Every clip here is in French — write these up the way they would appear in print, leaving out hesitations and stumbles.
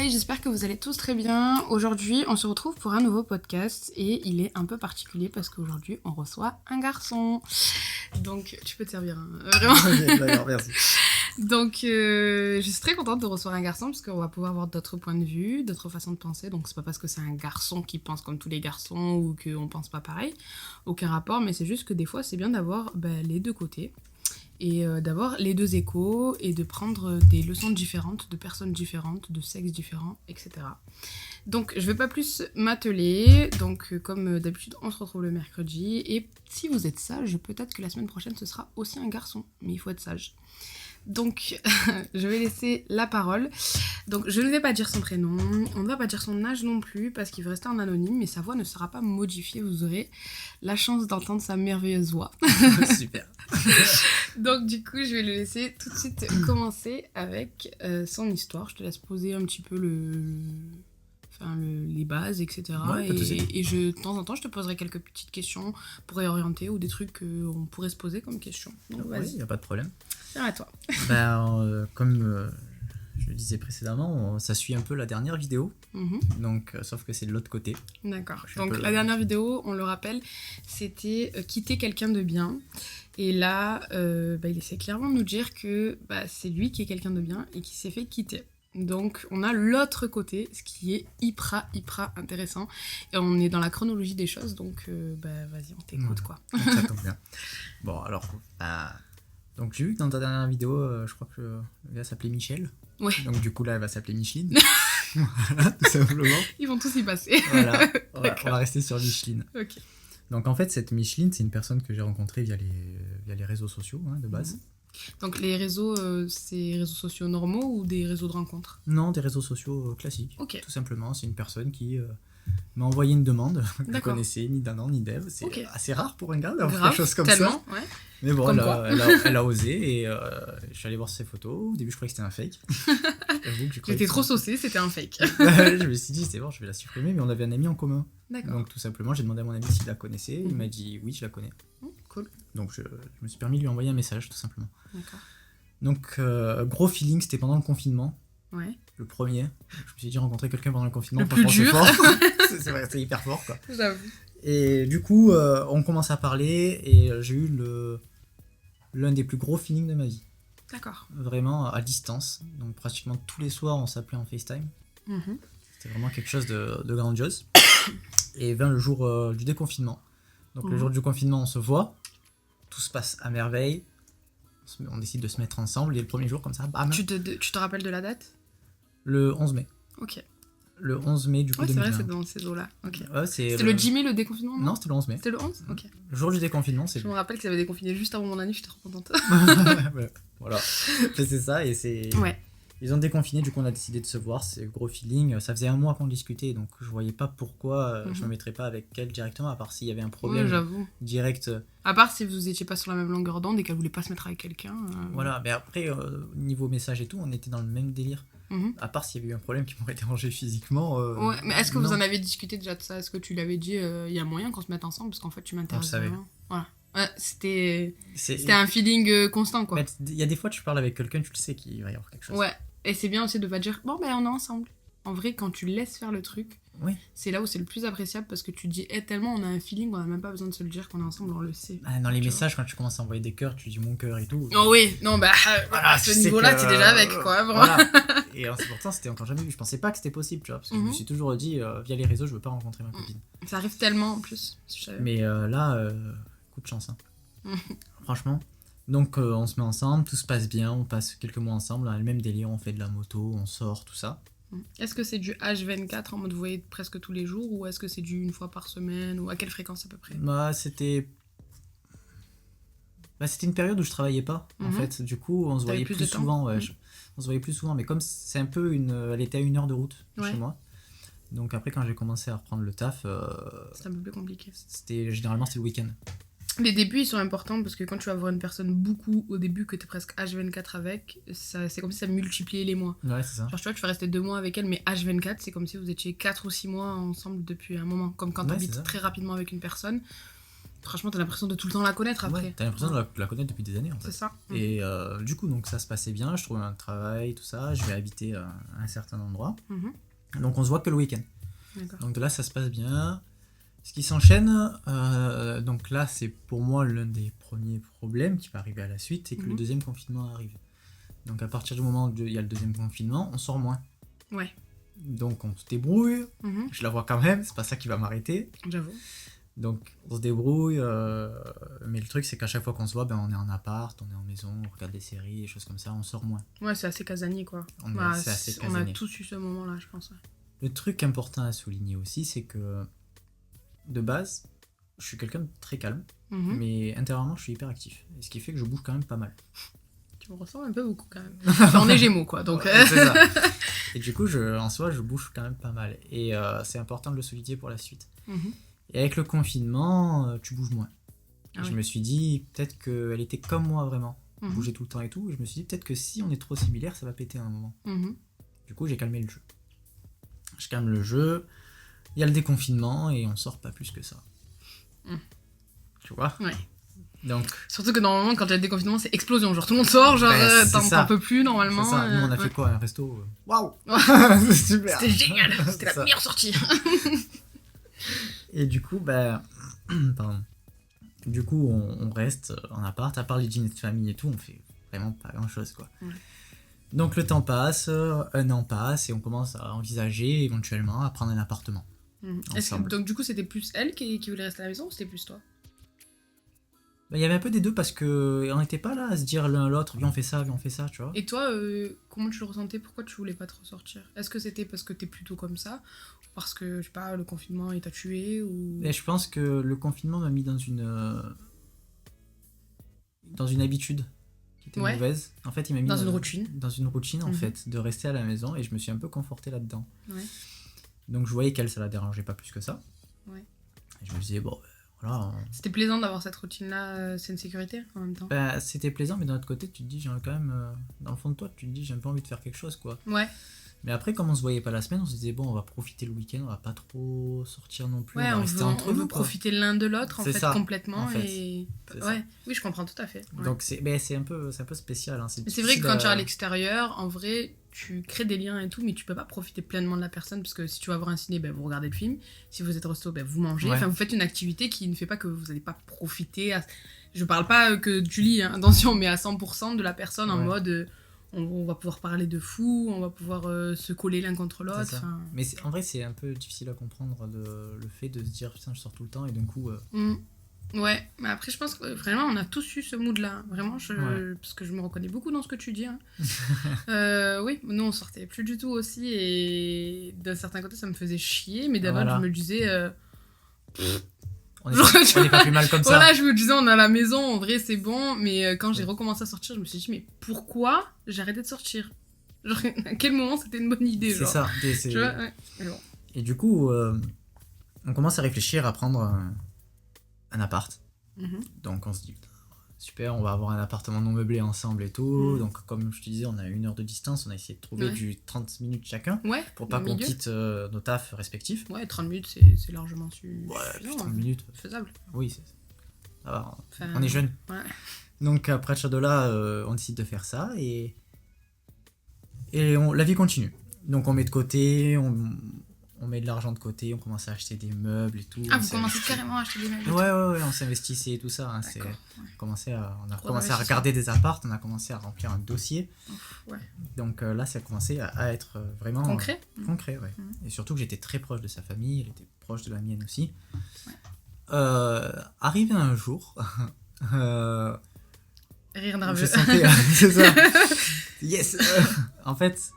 Hi, j'espère que vous allez tous très bien. Aujourd'hui, on se retrouve pour un nouveau podcast et il est un peu particulier parce qu'aujourd'hui, on reçoit un garçon. Donc, tu peux te servir, hein, vraiment. Ok, d'accord, merci. Donc, je suis très contente de recevoir un garçon parce qu'on va pouvoir avoir d'autres points de vue, d'autres façons de penser. Donc, c'est pas parce que c'est un garçon qui pense comme tous les garçons ou qu'on pense pas pareil. Aucun rapport, mais c'est juste que des fois, c'est bien d'avoir les deux côtés. Et d'avoir les deux échos et de prendre des leçons différentes, de personnes différentes, de sexes différents, etc. Donc, je vais pas plus m'atteler. Donc, comme d'habitude, on se retrouve le mercredi. Et si vous êtes sage, peut-être que la semaine prochaine, ce sera aussi un garçon. Mais il faut être sage. Donc, je vais laisser la parole. Donc, je ne vais pas dire son prénom, on ne va pas dire son âge non plus, parce qu'il veut rester en anonyme, mais sa voix ne sera pas modifiée, vous aurez la chance d'entendre sa merveilleuse voix. Super. Donc, du coup, je vais le laisser tout de suite commencer avec son histoire. Je te laisse poser un petit peu les bases, etc. Ouais, pas de souci. Et de temps en temps, je te poserai quelques petites questions pour réorienter ou des trucs qu'on pourrait se poser comme questions. Donc, Oui, vas-y, il n'y a pas de problème. viens à toi. Comme je le disais précédemment, ça suit un peu la dernière vidéo, Mhm. donc sauf que c'est de l'autre côté. D'accord. Je suis un Donc peu la dernière vidéo, on le rappelle, c'était quitter quelqu'un de bien. Et là, il essaie clairement de nous dire que c'est lui qui est quelqu'un de bien et qui s'est fait quitter. Donc on a l'autre côté, ce qui est hyper intéressant. Et on est dans la chronologie des choses, donc vas-y, on t'écoute quoi. Ça tombe bien. Bon, alors, donc j'ai vu que dans ta dernière vidéo, je crois que le gars s'appelait Michel. Ouais. Donc du coup là, elle va s'appeler Micheline. Voilà, tout simplement. Ils vont tous y passer. Voilà, on D'accord. va rester sur Micheline. Ok. Donc en fait, cette Micheline, c'est une personne que j'ai rencontrée via les réseaux sociaux, de base. Donc les réseaux, c'est réseaux sociaux normaux ou des réseaux de rencontres? Non, des réseaux sociaux classiques. Ok. Tout simplement, c'est une personne qui m'a envoyé une demande que je D'accord. connaissais ni d'Adam ni d'Ève. C'est Ok. assez rare pour un gars d'avoir Grave, quelque chose comme tellement, ça. ouais. Mais bon, Comme elle a osé et je suis allé voir ses photos. Au début, je croyais que c'était un fake. J'avoue que je croyais J'étais que trop c'était saucée, c'était un fake. je me suis dit, c'est bon, je vais la supprimer. Mais on avait un ami en commun. D'accord. Donc tout simplement, j'ai demandé à mon ami s'il la connaissait. Il m'a dit oui, je la connais. Cool. Donc je me suis permis de lui envoyer un message, tout simplement. D'accord. Donc gros feeling, c'était pendant le confinement. Ouais. Le premier. Je me suis dit rencontrer quelqu'un pendant le confinement. Le plus franchement, dur. c'est fort. C'est vrai, c'est hyper fort, quoi. J'avoue. Et du coup, on commence à parler et j'ai eu l'un des plus gros feelings de ma vie. D'accord. Vraiment à distance. Donc pratiquement tous les soirs, on s'appelait en FaceTime. Mhm. C'était vraiment quelque chose de grandiose. Et vint le jour du déconfinement. Donc le jour du confinement, on se voit. Tout se passe à merveille. On décide de se mettre ensemble. Et le premier jour, comme ça, bam. Tu te rappelles de la date? Le 11 mai. Ok. Le 11 mai du coup Ouais, c'est 2020. vrai, c'est dans ces eaux-là. Ok. Ouais, C'était le 10 mai le déconfinement? Non, c'était le 11 mai. C'était le 11? Ok. Le jour du déconfinement, c'est Je me rappelle qu'ils avaient déconfiné juste avant mon année, j'étais trop contente. Ouais, voilà. C'est ça, et c'est... Ouais. Ils ont déconfiné, du coup on a décidé de se voir, c'est gros feeling. Ça faisait un mois qu'on discutait, donc je voyais pas pourquoi je me mettrais pas avec elle directement, à part s'il y avait un Ouais, problème j'avoue. direct. À part si vous étiez pas sur la même longueur d'onde et qu'elle voulait pas se mettre avec quelqu'un. Voilà, mais après, niveau message et tout, on était dans le même délire. Mhm. À part s'il y avait eu un problème qui m'aurait dérangé physiquement. Ouais, mais est-ce que non. vous en avez discuté déjà de ça? Est-ce que tu l'avais dit, il y a moyen qu'on se mette ensemble parce qu'en fait tu m'intéresses savait. vraiment? Voilà. Ouais, c'était C'est... un feeling constant quoi. Il y a des fois, tu parles avec quelqu'un, tu le sais qu'il va y avoir quelque chose. Ouais, et c'est bien aussi de pas dire bon on est ensemble. En vrai, quand tu laisses faire le truc, Oui. c'est là où c'est le plus appréciable parce que tu dis tellement on a un feeling, on a même pas besoin de se le dire qu'on est ensemble, on le sait. Dans les Tu messages, quand tu commences à envoyer des cœurs, tu dis mon cœur et tout. Oh oui, non bah Voilà, à ce tu sais niveau-là, que- t'es déjà avec quoi, vraiment. Voilà. Et pourtant, c'était encore jamais vu. Je pensais pas que c'était possible, tu vois, parce que je me Mhm. suis toujours dit, via les réseaux, je veux pas rencontrer ma copine. Ça arrive tellement en plus. Je savais. Mais là, coup de chance, hein. Mhm. Franchement. Donc, on se met ensemble, tout se passe bien, on passe quelques mois ensemble, on a le même délire, on fait de la moto, on sort, tout ça. Est-ce que c'est du H24 en mode vous voyez presque tous les jours ou est-ce que c'est du une fois par semaine ou à quelle fréquence à peu près? C'était une période où je travaillais pas, en Mhm. fait. Du coup, on se T'avais voyait plus plus de temps. souvent, ouais. Mhm. On se voyait plus souvent, mais comme c'est un peu elle était à 1 heure de route de Ouais. chez moi. Donc après, quand j'ai commencé à reprendre le taf, C'est un peu plus compliqué. généralement c'était le week-end. Les débuts ils sont importants parce que quand tu vas voir une personne beaucoup au début que t'es presque H24 avec, c'est comme si ça multipliait les mois. Ouais, c'est ça. Genre tu vois, tu vas rester 2 mois avec elle, mais H24 c'est comme si vous étiez 4 ou 6 mois ensemble depuis un moment. Comme quand Ouais, t'habites c'est ça. très rapidement avec une personne, Franchement, t'as l'impression de tout le temps la connaître après. Ouais, t'as l'impression de la connaître depuis des années en fait. C'est ça. Et du coup, donc ça se passait bien, je trouvais un travail, tout ça, je vais habiter à un certain endroit. Mhm. Donc on se voit que le week-end. D'accord. Donc de là, ça se passe bien. Ce qui s'enchaîne, donc là, c'est pour moi l'un des premiers problèmes qui va arriver à la suite, c'est que le deuxième confinement arrive. Donc à partir du moment où il y a le deuxième confinement, on sort moins. Ouais. Donc on se débrouille, Mhm. je la vois quand même, c'est pas ça qui va m'arrêter. J'avoue. Donc on se débrouille, mais le truc c'est qu'à chaque fois qu'on se voit, ben, on est en appart, on est en maison, on regarde des séries, des choses comme ça, on sort moins. Ouais, c'est assez casanier, quoi. C'est assez On a casanier. tous eu ce moment-là, je pense. Ouais. Le truc important à souligner aussi, c'est que de base, je suis quelqu'un de très calme, Mhm. mais intérieurement je suis hyper actif. Et ce qui fait que je bouge quand même pas mal. Tu me ressembles un peu beaucoup, quand même. Enfin, on est Gémeaux, quoi, donc... Ouais, c'est ça. Et du coup, en soi, je bouge quand même pas mal. Et c'est important de le souligner pour la suite. Mhm. Et avec le confinement, tu bouges moins. Ah Je oui. me suis dit, peut-être qu'elle était comme moi vraiment. Mhm. Bouger tout le temps et tout. Et je me suis dit, peut-être que si on est trop similaires, ça va péter à un moment. Mhm. Du coup, j'ai calmé le jeu. Je calme le jeu. Il y a le déconfinement et on sort pas plus que ça. Mm. Tu vois? Ouais. Donc, Surtout que normalement, quand il y a le déconfinement, c'est explosion. Genre, tout le monde sort, genre, Ben, c'est ça. t'en peux plus, normalement. c'est ça. Nous, on a ouais. fait quoi? Un resto? Waouh! Ouais. C'est super! C'était génial, c'était la Ça. meilleure sortie. Et du coup, ben, pardon. Du coup, on reste en appart, à part les dîners de famille et tout, on fait vraiment pas grand chose, quoi. Ouais. Donc le temps passe, un an passe, et on commence à envisager éventuellement à prendre un appartement. Mhm. Ensemble. Donc, du coup, c'était plus elle qui voulait rester à la maison ou c'était plus toi? Ben, il y avait un peu des deux parce que on n'était pas là à se dire l'un à l'autre, viens on fait ça, tu vois. Et toi, comment tu le ressentais? Pourquoi tu voulais pas te ressortir? Est-ce que c'était parce que t'es plutôt comme ça? Ou parce que, je sais pas, le confinement il t'a tué ou... Et je pense que le confinement m'a mis dans une habitude qui était Ouais. mauvaise. En fait, il m'a mis Dans une routine. Dans une routine, en Mhm. fait, de rester à la maison, et je me suis un peu conforté là-dedans. Ouais. Donc je voyais qu'elle, ça la dérangeait pas plus que ça. Ouais. Et je me disais, bon, voilà. C'était plaisant d'avoir cette routine-là, c'est une sécurité en même temps. Bah, c'était plaisant, mais d'un autre côté, tu te dis, j'ai quand même. Dans le fond de toi, tu te dis, j'ai un peu envie de faire quelque chose, quoi. Ouais, Mais après, comme on se voyait pas la semaine, on se disait, bon, on va profiter le week-end, on va pas trop sortir non plus, ouais, on va on rester veut, entre on nous, veut quoi. profiter l'un de l'autre en C'est fait ça, complètement en fait. et C'est ça. ouais, oui, je comprends tout à fait. Ouais. Donc c'est un peu spécial. Hein. Mais c'est vrai que quand tu es à l'extérieur, en vrai, tu crées des liens et tout, mais tu peux pas profiter pleinement de la personne parce que si tu vas voir un ciné, ben, vous regardez le film. Si vous êtes au resto, ben, vous mangez. Ouais. Enfin, vous faites une activité qui ne fait pas que vous n'allez pas profiter. Je parle pas que du lit, hein, attention, mais à 100% de la personne en Ouais. mode on va pouvoir parler de fou, on va pouvoir se coller l'un contre l'autre. C'est ça. enfin. Mais en vrai, c'est un peu difficile à comprendre le fait de se dire, putain, je sors tout le temps, et d'un coup. Mm. Ouais, mais après, je pense que vraiment, on a tous eu ce mood-là. Vraiment, Ouais. parce que je me reconnais beaucoup dans ce que tu dis. Hein. Oui, nous, on sortait plus du tout aussi. Et d'un certain côté, ça me faisait chier. Mais d'un autre, Voilà. je me disais. On est, Genre, on est pas plus mal comme ça. Voilà, je me disais, on est à la maison, en vrai, c'est bon. Mais quand j'ai recommencé à sortir, je me suis dit, mais pourquoi j'ai arrêté de sortir? Genre, à quel moment c'était une bonne idée? C'est Genre. ça. Tu vois, ouais. Mais bon. Et du coup, on commence à réfléchir à prendre un appart. Mhm. Donc on se dit, super, on va avoir un appartement non meublé ensemble et tout. Mhm. Donc comme je te disais, on a 1 heure de distance, on a essayé de trouver Ouais. du 30 minutes chacun Ouais, pour pas le qu'on milieu. quitte nos tafs respectifs. Ouais, 30 minutes, c'est largement Ouais, suffisant. 30 hein. minutes, Faisable. oui, ça va, Enfin, on est jeunes. Ouais. Donc après de là, on décide de faire ça et la vie continue. Donc on met de côté, on met de l'argent de côté, on commence à acheter des meubles et tout. Ah, on vous commencez s'investit. carrément à acheter des meubles. Ouais, on s'investissait et tout ça. Hein, D'accord. Ouais. on a commencé à Trop regarder d'investissement. des apparts, on a commencé à remplir un dossier. Ouais. Donc là, ça a commencé à être vraiment Concret. concret, ouais. Mhm. Et surtout que j'étais très proche de sa famille, elle était proche de la mienne aussi. Ouais. Arrivé un jour, Rire je nerveux. sentais, c'est ça, yes. En fait,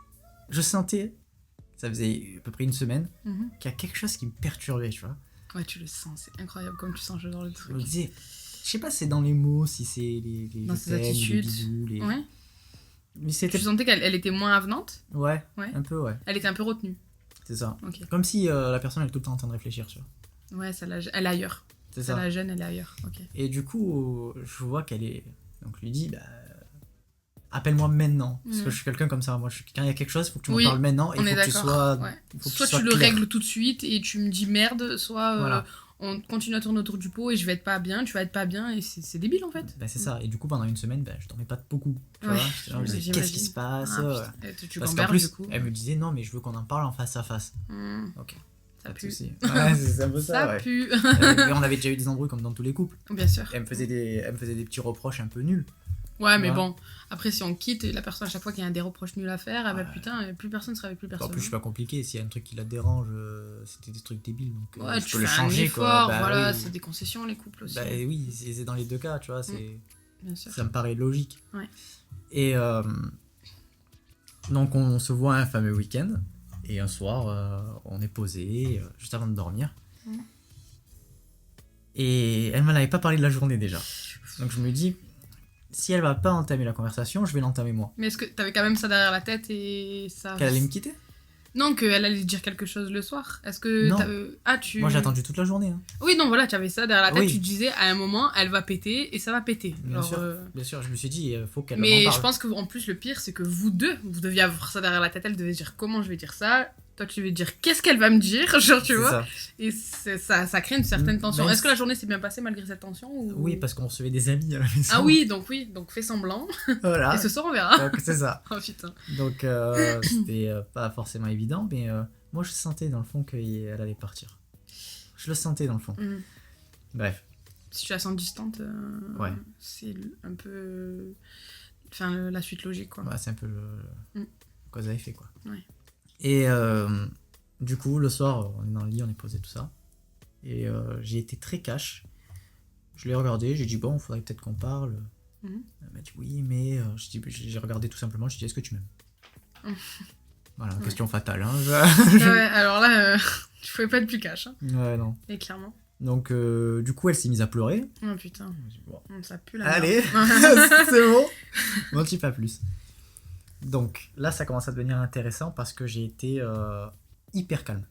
je sentais, ça faisait à peu près une semaine, Mhm. qu'il y a quelque chose qui me perturbait, tu vois. Ouais, tu le sens, c'est incroyable comme tu sens ce genre de Je truc. me disais, je sais pas si c'est dans les mots, si c'est les Dans je ses t'aime, les attitudes. bisous, les... Ouais. Mais c'était... Tu sentais qu'elle était moins avenante. Ouais, Ouais. un peu, ouais, Elle était un peu retenue. c'est ça. Ok. Comme si la personne elle est tout le temps en train de réfléchir, tu vois. Ouais, elle est ailleurs. C'est Ça ça. la jeune, elle est ailleurs. Ok. Et du coup, je vois qu'elle est... Donc, je lui dis, bah, appelle-moi maintenant. Parce que Mhm. je suis quelqu'un comme ça. Moi, quand il y a quelque chose, il faut que tu Oui, m'en parles maintenant. Et On il est faut que tu d'accord. sois... Ouais. il faut que Soit tu sois tu le clair. règles tout de suite et tu me dis merde, soit Voilà. on continue à tourner autour du pot et je vais être pas bien, tu vas être pas bien et c'est débile en fait. Ben, c'est ça. Et du coup, pendant une semaine, ben, je dormais pas beaucoup. Tu Ouais, vois, j'étais là, je me disais, qu'est-ce qui j'imagine. se passe Ah, putain. Et tu Parce qu'en gamberges, plus, du coup. elle me disait non, mais je veux qu'on en parle en face à face. Ça Ok, pas de pue. souci. Ouais, c'est un peu ça. Ça Ouais. pue. Mais on avait déjà eu des embrouilles comme dans tous les couples. Bien sûr. Elle me faisait des petits reproches un peu nuls. Ouais, mais Ouais. bon, après, si on quitte la personne à chaque fois qu'il y a des reproches nuls à faire, ah bah Ouais. putain, plus personne sera avec plus personne. En plus, je suis pas compliqué. S'il y a un truc qui la dérange, c'était des trucs débiles. Donc, Ouais, je tu peux le fais changer. un effort, Quoi. Bah, voilà, oui. c'est des concessions les couples aussi. Bah, oui, c'est dans les deux cas, tu vois. Bien sûr. Ça me paraît logique. Ouais. Et donc, on se voit un fameux week-end. Et un soir, on est posé, juste avant de dormir. Mm. Et elle m'en avait pas parlé de la journée déjà. Donc, je me dis, si elle va pas entamer la conversation, je vais l'entamer moi. Mais est-ce que t'avais quand même ça derrière la tête et ça. Qu'elle allait me quitter? Non, qu'elle allait dire quelque chose le soir. Est-ce que. Non. Ah, tu. Moi, j'ai attendu toute la journée. Hein. Oui, non, voilà, tu avais ça derrière la tête, Oui. tu te disais à un moment, elle va péter et ça va péter. Bien Genre, sûr. Bien sûr, je me suis dit, il faut qu'elle m'en Mais parle. je pense qu'en plus, le pire, c'est que vous deux, vous deviez avoir ça derrière la tête. Elle devait se dire comment je vais dire ça. Toi, tu devais dire qu'est-ce qu'elle va me dire, genre, tu C'est vois. ça. Et ça crée une certaine tension. Même Est-ce que la journée s'est bien passée malgré cette tension ou... Oui, parce qu'on recevait des amis à la maison. Ah oui, donc fais semblant. Voilà. Et ce soir, on verra. Donc, c'est ça. Oh putain. Donc, c'était pas forcément évident, mais moi, je sentais dans le fond qu'elle allait partir. Je le sentais dans le fond. Mm. Bref. Situation distante, Ouais. c'est un peu. Enfin, la suite logique, quoi. Ouais, c'est un peu Mm. cause à effet, quoi. Ouais. Et du coup, le soir, on est dans le lit, on est posé, tout ça. Et j'ai été très cash. Je l'ai regardé, j'ai dit, bon, il faudrait peut-être qu'on parle. Mhm. Elle m'a dit, oui, mais j'ai regardé tout simplement, j'ai dit, est-ce que tu m'aimes Voilà, Ouais. question fatale. Hein. Ah ouais, alors là, tu pouvais pas être plus cash. Hein. Ouais, non. Et clairement. Donc, du coup, elle s'est mise à pleurer. Oh putain. J'ai dit, bon, Ça pue la allez, merde. c'est bon. M'en dis pas plus. Donc, là, ça commence à devenir intéressant parce que j'ai été hyper calme.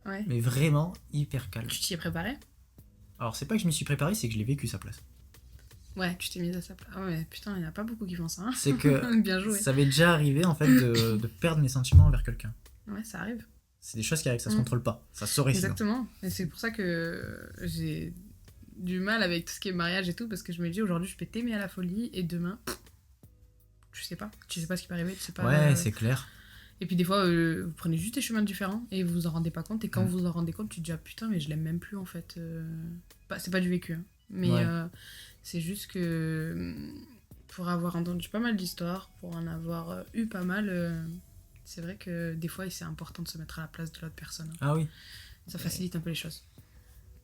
Ouais. Mais vraiment hyper calme. Tu t'y es préparé? Alors, c'est pas que je m'y suis préparé, c'est que je l'ai vécu sa place. Ouais, tu t'es mise à sa place. Ah ouais, putain, il y en a pas beaucoup qui font ça. Hein. C'est que Bien joué. ça m'est déjà arrivé, en fait, de perdre mes sentiments envers quelqu'un. Ouais, ça arrive. C'est des choses qui arrivent, ça se Mm. contrôle pas. Ça se saurait sinon. Exactement. Et c'est pour ça que j'ai du mal avec tout ce qui est mariage et tout, parce que je me dis aujourd'hui, je peux t'aimer à la folie, et demain, tu sais pas. Tu sais pas ce qui peut arriver, tu sais pas. Ouais, c'est clair. Et puis des fois, vous prenez juste des chemins différents et vous vous en rendez pas compte. Et quand Mm. vous vous en rendez compte, tu te dis ah putain, mais je l'aime même plus en fait. C'est pas du vécu, hein. Mais Ouais. c'est juste que pour avoir entendu pas mal d'histoires, pour en avoir eu pas mal, c'est vrai que des fois, c'est important de se mettre à la place de l'autre personne. Hein. Ah oui. Ça facilite un peu les choses.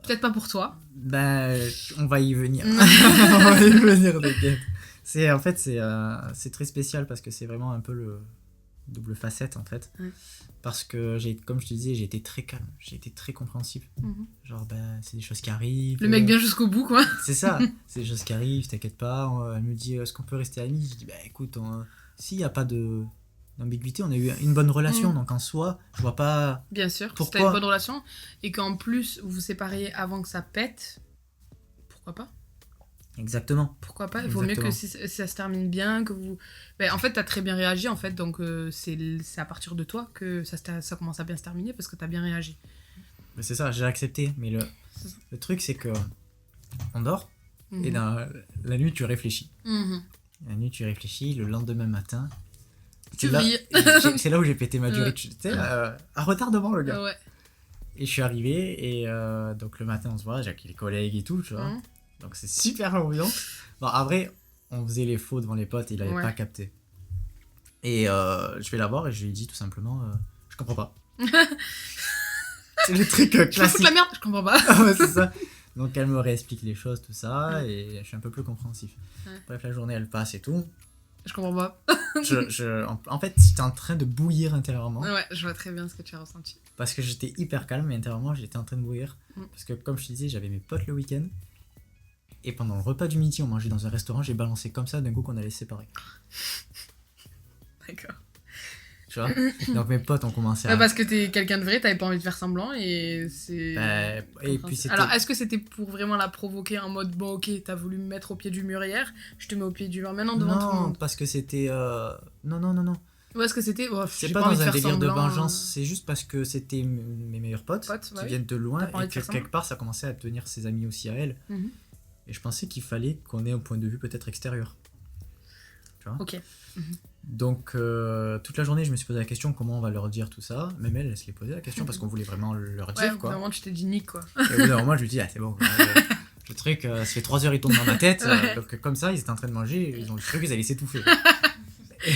Peut-être pas pour toi. Ben, on va y venir. On va y venir, t'inquiète. En fait, c'est très spécial parce que c'est vraiment un peu le double facette, en fait. Ouais. Parce que, comme je te disais, j'ai été très calme, j'ai été très compréhensif. Mhm. Genre, ben, c'est des choses qui arrivent. Le mec bien jusqu'au bout, quoi. C'est ça, c'est des choses qui arrivent, t'inquiète pas. Elle me dit, est-ce qu'on peut rester amis? Je dis, bah écoute, s'il n'y a pas d'ambiguïté, on a eu une bonne relation, Mm. donc en soi, je vois pas... Bien sûr, si Pourquoi t'as une bonne relation et qu'en plus vous vous sépariez avant que ça pète, pourquoi pas? Exactement. Pourquoi pas? Il vaut mieux que Exactement. si ça se termine bien, que vous... Ben, en fait, t'as très bien réagi, en fait, donc c'est à partir de toi que ça commence à bien se terminer parce que t'as bien réagi. Mais c'est ça, j'ai accepté, mais C'est ça. le truc c'est que on dort, Mhm. et dans la nuit tu réfléchis. Mhm. La nuit tu réfléchis, le lendemain matin... Tu c'est là- brilles. C'est là où j'ai pété ma durée, Ouais. tu sais, à retardement le gars. Ouais. Et je suis arrivé, et donc le matin on se voit, j'ai avec les collègues et tout, tu vois. Mhm. Donc c'est super ambiant. Bon, après, on faisait les faux devant les potes et il avait Ouais. pas capté. Et je vais la voir et je lui dis tout simplement, je comprends pas. C'est le truc Je me fous de classique. la merde, je comprends pas. Ah ouais, c'est ça. Donc elle me réexplique les choses, tout ça, et je suis un peu plus compréhensif. Ouais. Bref, la journée elle passe et tout. Je comprends pas. En fait, j'étais en train de bouillir intérieurement. Ouais, je vois très bien ce que tu as ressenti. Parce que j'étais hyper calme, mais intérieurement j'étais en train de bouillir. Mm. Parce que comme je te disais, j'avais mes potes le week-end. Et pendant le repas du midi, on mangeait dans un restaurant, j'ai balancé comme ça d'un coup qu'on allait se séparer. D'accord. Tu vois. Donc mes potes ont commencé à... Ouais, parce que t'es quelqu'un de vrai, t'avais pas envie de faire semblant et c'est. Bah, et puis c'était... Alors, est-ce que c'était pour vraiment la provoquer en mode bon, ok, t'as voulu me mettre au pied du mur hier, je te mets au pied du mur maintenant devant tout le Non, monde? parce que c'était... Non. Où est-ce que c'était? Oh, C'est j'ai pas envie dans de un faire délire de semblant, vengeance, c'est juste parce que c'était mes meilleurs potes qui ouais. viennent de loin T'as pas envie et de que faire semblant. quelque part ça commençait à devenir ses amis aussi à elle. Mhm. Et je pensais qu'il fallait qu'on ait un point de vue peut-être extérieur. Tu vois? Ok. Donc toute la journée je me suis posé la question comment on va leur dire tout ça. Même elle se l'est posé la question parce qu'on voulait vraiment leur Ouais, dire au bout quoi. d'un moment, tu t'es dit nique, quoi. Et au bout d'un moment je lui dis ah c'est bon quoi. Le truc ça fait 3 heures il tourne dans ma tête. Ouais. Donc comme ça ils étaient en train de manger, ils ont cru qu'ils allaient s'étouffer.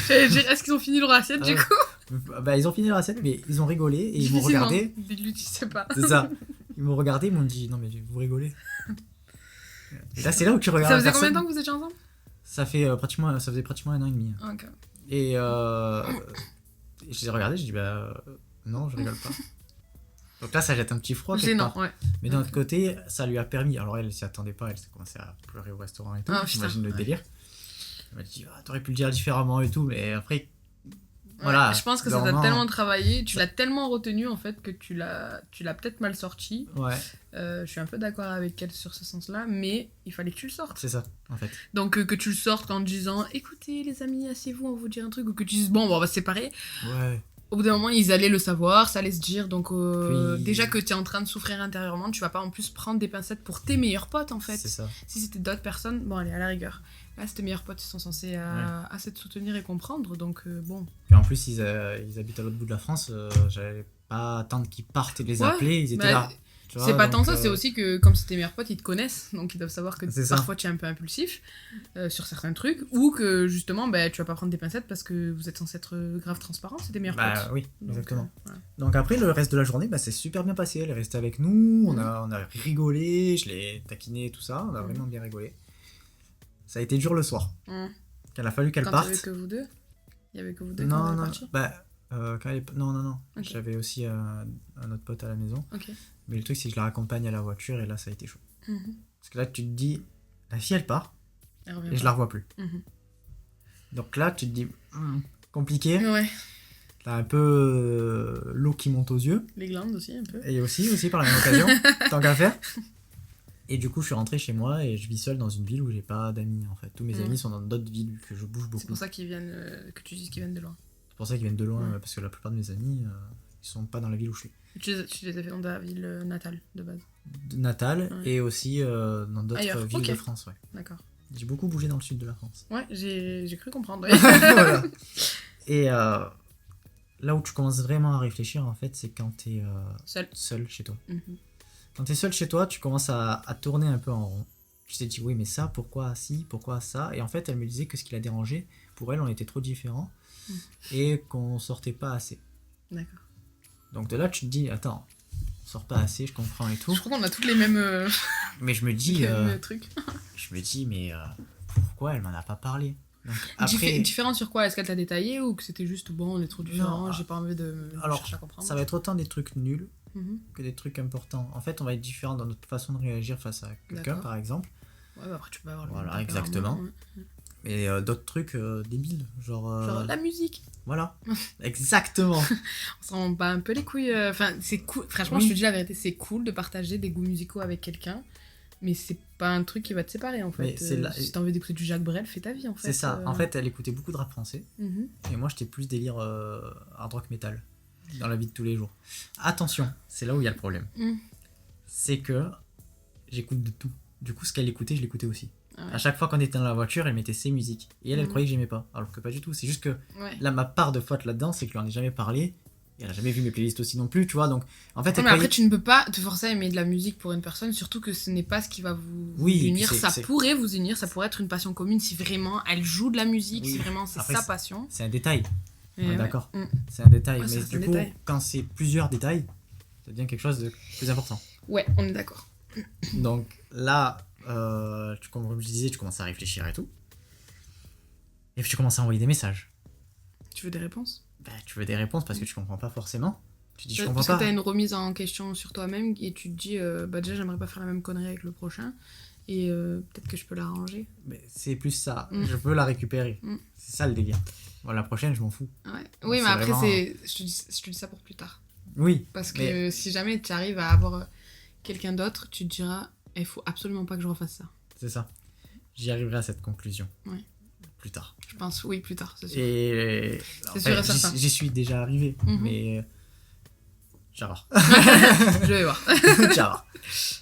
J'allais dire, est-ce qu'ils ont fini leur assiette, Ah du ouais. coup? Bah ils ont fini leur assiette mais ils ont rigolé et ils m'ont Difficilement. regardé. Dites-lui, tu sais pas. C'est ça. Ils m'ont regardé, ils m'ont dit non mais vous rigolez. Et là c'est là où tu regardes Ça la faisait combien de personne. temps que vous étiez ensemble? Ça faisait pratiquement 1 an et demi. Ok. Et je les ai regardés, je dis bah non, je rigole pas. Donc là ça jette un petit froid quelque Gênant, part. ouais. Mais d'un autre côté, ça lui a permis. Alors elle s'y attendait pas, elle s'est commencé à pleurer au restaurant et tout. Ah, J'imagine putain, le ouais. délire. Elle m'a dit ah, t'aurais pu le dire différemment et tout, mais après Ouais, voilà. je pense que au ça bout t'a d'un tellement moment, travaillé, tu l'as tellement retenu en fait que tu l'as peut-être mal sorti. Ouais, Je suis un peu d'accord avec elle sur ce sens-là, mais il fallait que tu le sortes. c'est ça en fait. Donc que tu le sortes en disant écoutez les amis, asseyez-vous, on va vous dire un truc, ou que tu dises bon, on va se séparer. Ouais. Au bout d'un moment, ils allaient le savoir, ça allait se dire. Donc Puis- déjà que tu es en train de souffrir intérieurement, tu vas pas en plus prendre des pincettes pour tes meilleurs potes en fait. C'est ça. Si c'était d'autres personnes, bon allez, à la rigueur. Là, tes meilleurs potes, ils sont censés assez te soutenir et comprendre, donc bon. Puis en plus ils habitent à l'autre bout de la France, j'allais pas attendre qu'ils partent et les Ouais, appeler, ils étaient bah, là. Tu vois, C'est pas donc, tant ça, c'est aussi que comme c'est tes meilleurs potes, ils te connaissent, donc ils doivent savoir que C'est ça. parfois tu es un peu impulsif sur certains trucs, ou que justement bah, tu vas pas prendre des pincettes parce que vous êtes censé être grave transparent, c'est tes meilleurs Bah potes. oui, Donc, exactement. voilà. Donc après, le reste de la journée, bah, c'est super bien passé. Elle est restée avec nous, on a rigolé, je l'ai taquiné, tout ça, on a vraiment bien rigolé. Ça a été dur le soir. Hum. Il a fallu qu'elle Quand parte. il y avait que vous deux? Il y avait que vous deux quand Non, vous êtes non, partis? bah, non. Ok. J'avais aussi un autre pote à la maison. Ok. Mais le truc, c'est que je la raccompagne à la voiture et là, ça a été chaud. Mhm. Parce que là, tu te dis, la fille, elle part Elle revient et je pas. la revois plus. Mhm. Donc là, tu te dis, compliqué. Ouais, T'as un peu l'eau qui monte aux yeux. les glandes aussi un peu. Et aussi par la même occasion, tant qu'à faire. Et du coup, je suis rentré chez moi et je vis seul dans une ville où j'ai pas d'amis en fait. Tous mes amis sont dans d'autres villes vu que je bouge beaucoup. C'est pour ça qu'ils viennent, que tu dises qu'ils viennent de loin. C'est pour ça qu'ils viennent de loin, Ouais. parce que la plupart de mes amis, ils sont pas dans la ville où je suis. Tu les as fait dans ta ville natale de base. De Natal Ouais. et aussi dans d'autres Ailleurs, villes ok. de France. Ouais. D'accord. J'ai beaucoup bougé dans le sud de la France. Ouais, j'ai cru comprendre. Voilà. Et là où tu commences vraiment à réfléchir, en fait, c'est quand t'es seul chez toi. Mhm. Quand t'es seul chez toi, tu commences à tourner un peu en rond. Tu t'es dit, oui, mais ça, pourquoi ci, pourquoi ça? Et en fait, elle me disait que ce qui la dérangeait, pour elle, on était trop différents et qu'on sortait pas assez. D'accord. Donc de là, tu te dis, attends, on sort pas assez, je comprends et tout. Je crois qu'on a toutes les mêmes, Mais je me dis, les mêmes trucs. mais pourquoi elle m'en a pas parlé? Donc, après, Différent sur quoi? Est-ce qu'elle t'a détaillé ou que c'était juste bon, on est trop différents, Non, j'ai pas envie de me alors, chercher à comprendre? ça va être autant des trucs nuls Mhm. que des trucs importants. En fait, on va être différents dans notre façon de réagir face à quelqu'un, D'accord. par exemple. Ouais, bah après tu peux avoir le Voilà, même exactement. tempérament, ouais. Et d'autres trucs débiles, genre... Genre la musique. Voilà, exactement. On s'en rend pas un peu les couilles. Enfin, c'est cool. Franchement, Oui. je te dis la vérité, c'est cool de partager des goûts musicaux avec quelqu'un. Mais c'est pas un truc qui va te séparer en Mais fait. c'est là- Si t'as envie d'écouter du Jacques Brel, fais ta vie en fait. C'est ça. En fait, elle écoutait beaucoup de rap français. Mhm. Et moi, j'étais plus délire hard rock metal dans la vie de tous les jours. Attention, c'est là où il y a le problème. Mm. C'est que j'écoute de tout. Du coup, ce qu'elle écoutait, je l'écoutais aussi. Ah ouais. À chaque fois qu'on était dans la voiture, elle mettait ses musiques. Et elle Mhm. croyait que j'aimais pas. Alors que pas du tout. C'est juste que Ouais. là, ma part de faute là-dedans, c'est que je lui en ai jamais parlé. Et elle a jamais vu mes playlists aussi non plus, tu vois. Donc, en fait, Ouais, elle mais après, croyait... tu ne peux pas te forcer à aimer de la musique pour une personne, surtout que ce n'est pas ce qui va vous Oui, et puis unir. Ça c'est- pourrait vous unir, ça pourrait être une passion commune si vraiment elle joue de la musique, Oui. si vraiment c'est Après, sa passion. C'est un détail. Et On est ouais. d'accord. Mm. C'est un détail. Ouais, ça mais reste du un coup, détail. quand c'est plusieurs détails, ça devient quelque chose de plus important. Ouais, on est d'accord. Donc là, comme je disais, tu commences à réfléchir et tout. Et puis tu commences à envoyer des messages. Tu veux des réponses? Bah, tu veux des réponses parce que tu comprends pas forcément. Tu dis, je comprends Parce pas. que t'as une remise en question sur toi-même et tu te dis, bah déjà, j'aimerais pas faire la même connerie avec le prochain. Et peut-être que je peux l'arranger. Mais c'est plus ça. Mm. Je veux la récupérer. Mm. C'est ça le délire. Voilà, la prochaine, je m'en fous. Ouais. Oui, C'est mais après, vraiment- je te dis ça pour plus tard. Oui. Parce que Mais- si jamais tu arrives à avoir quelqu'un d'autre, tu te diras, il faut absolument pas que je refasse ça. C'est ça. J'y arriverai à cette conclusion. Ouais. plus tard. Je pense, oui, plus tard, c'est sûr. Et C'est sûr et certain. j'y suis déjà arrivé, Mhm. mais j'ai voir. Je vais voir. J'ai voir.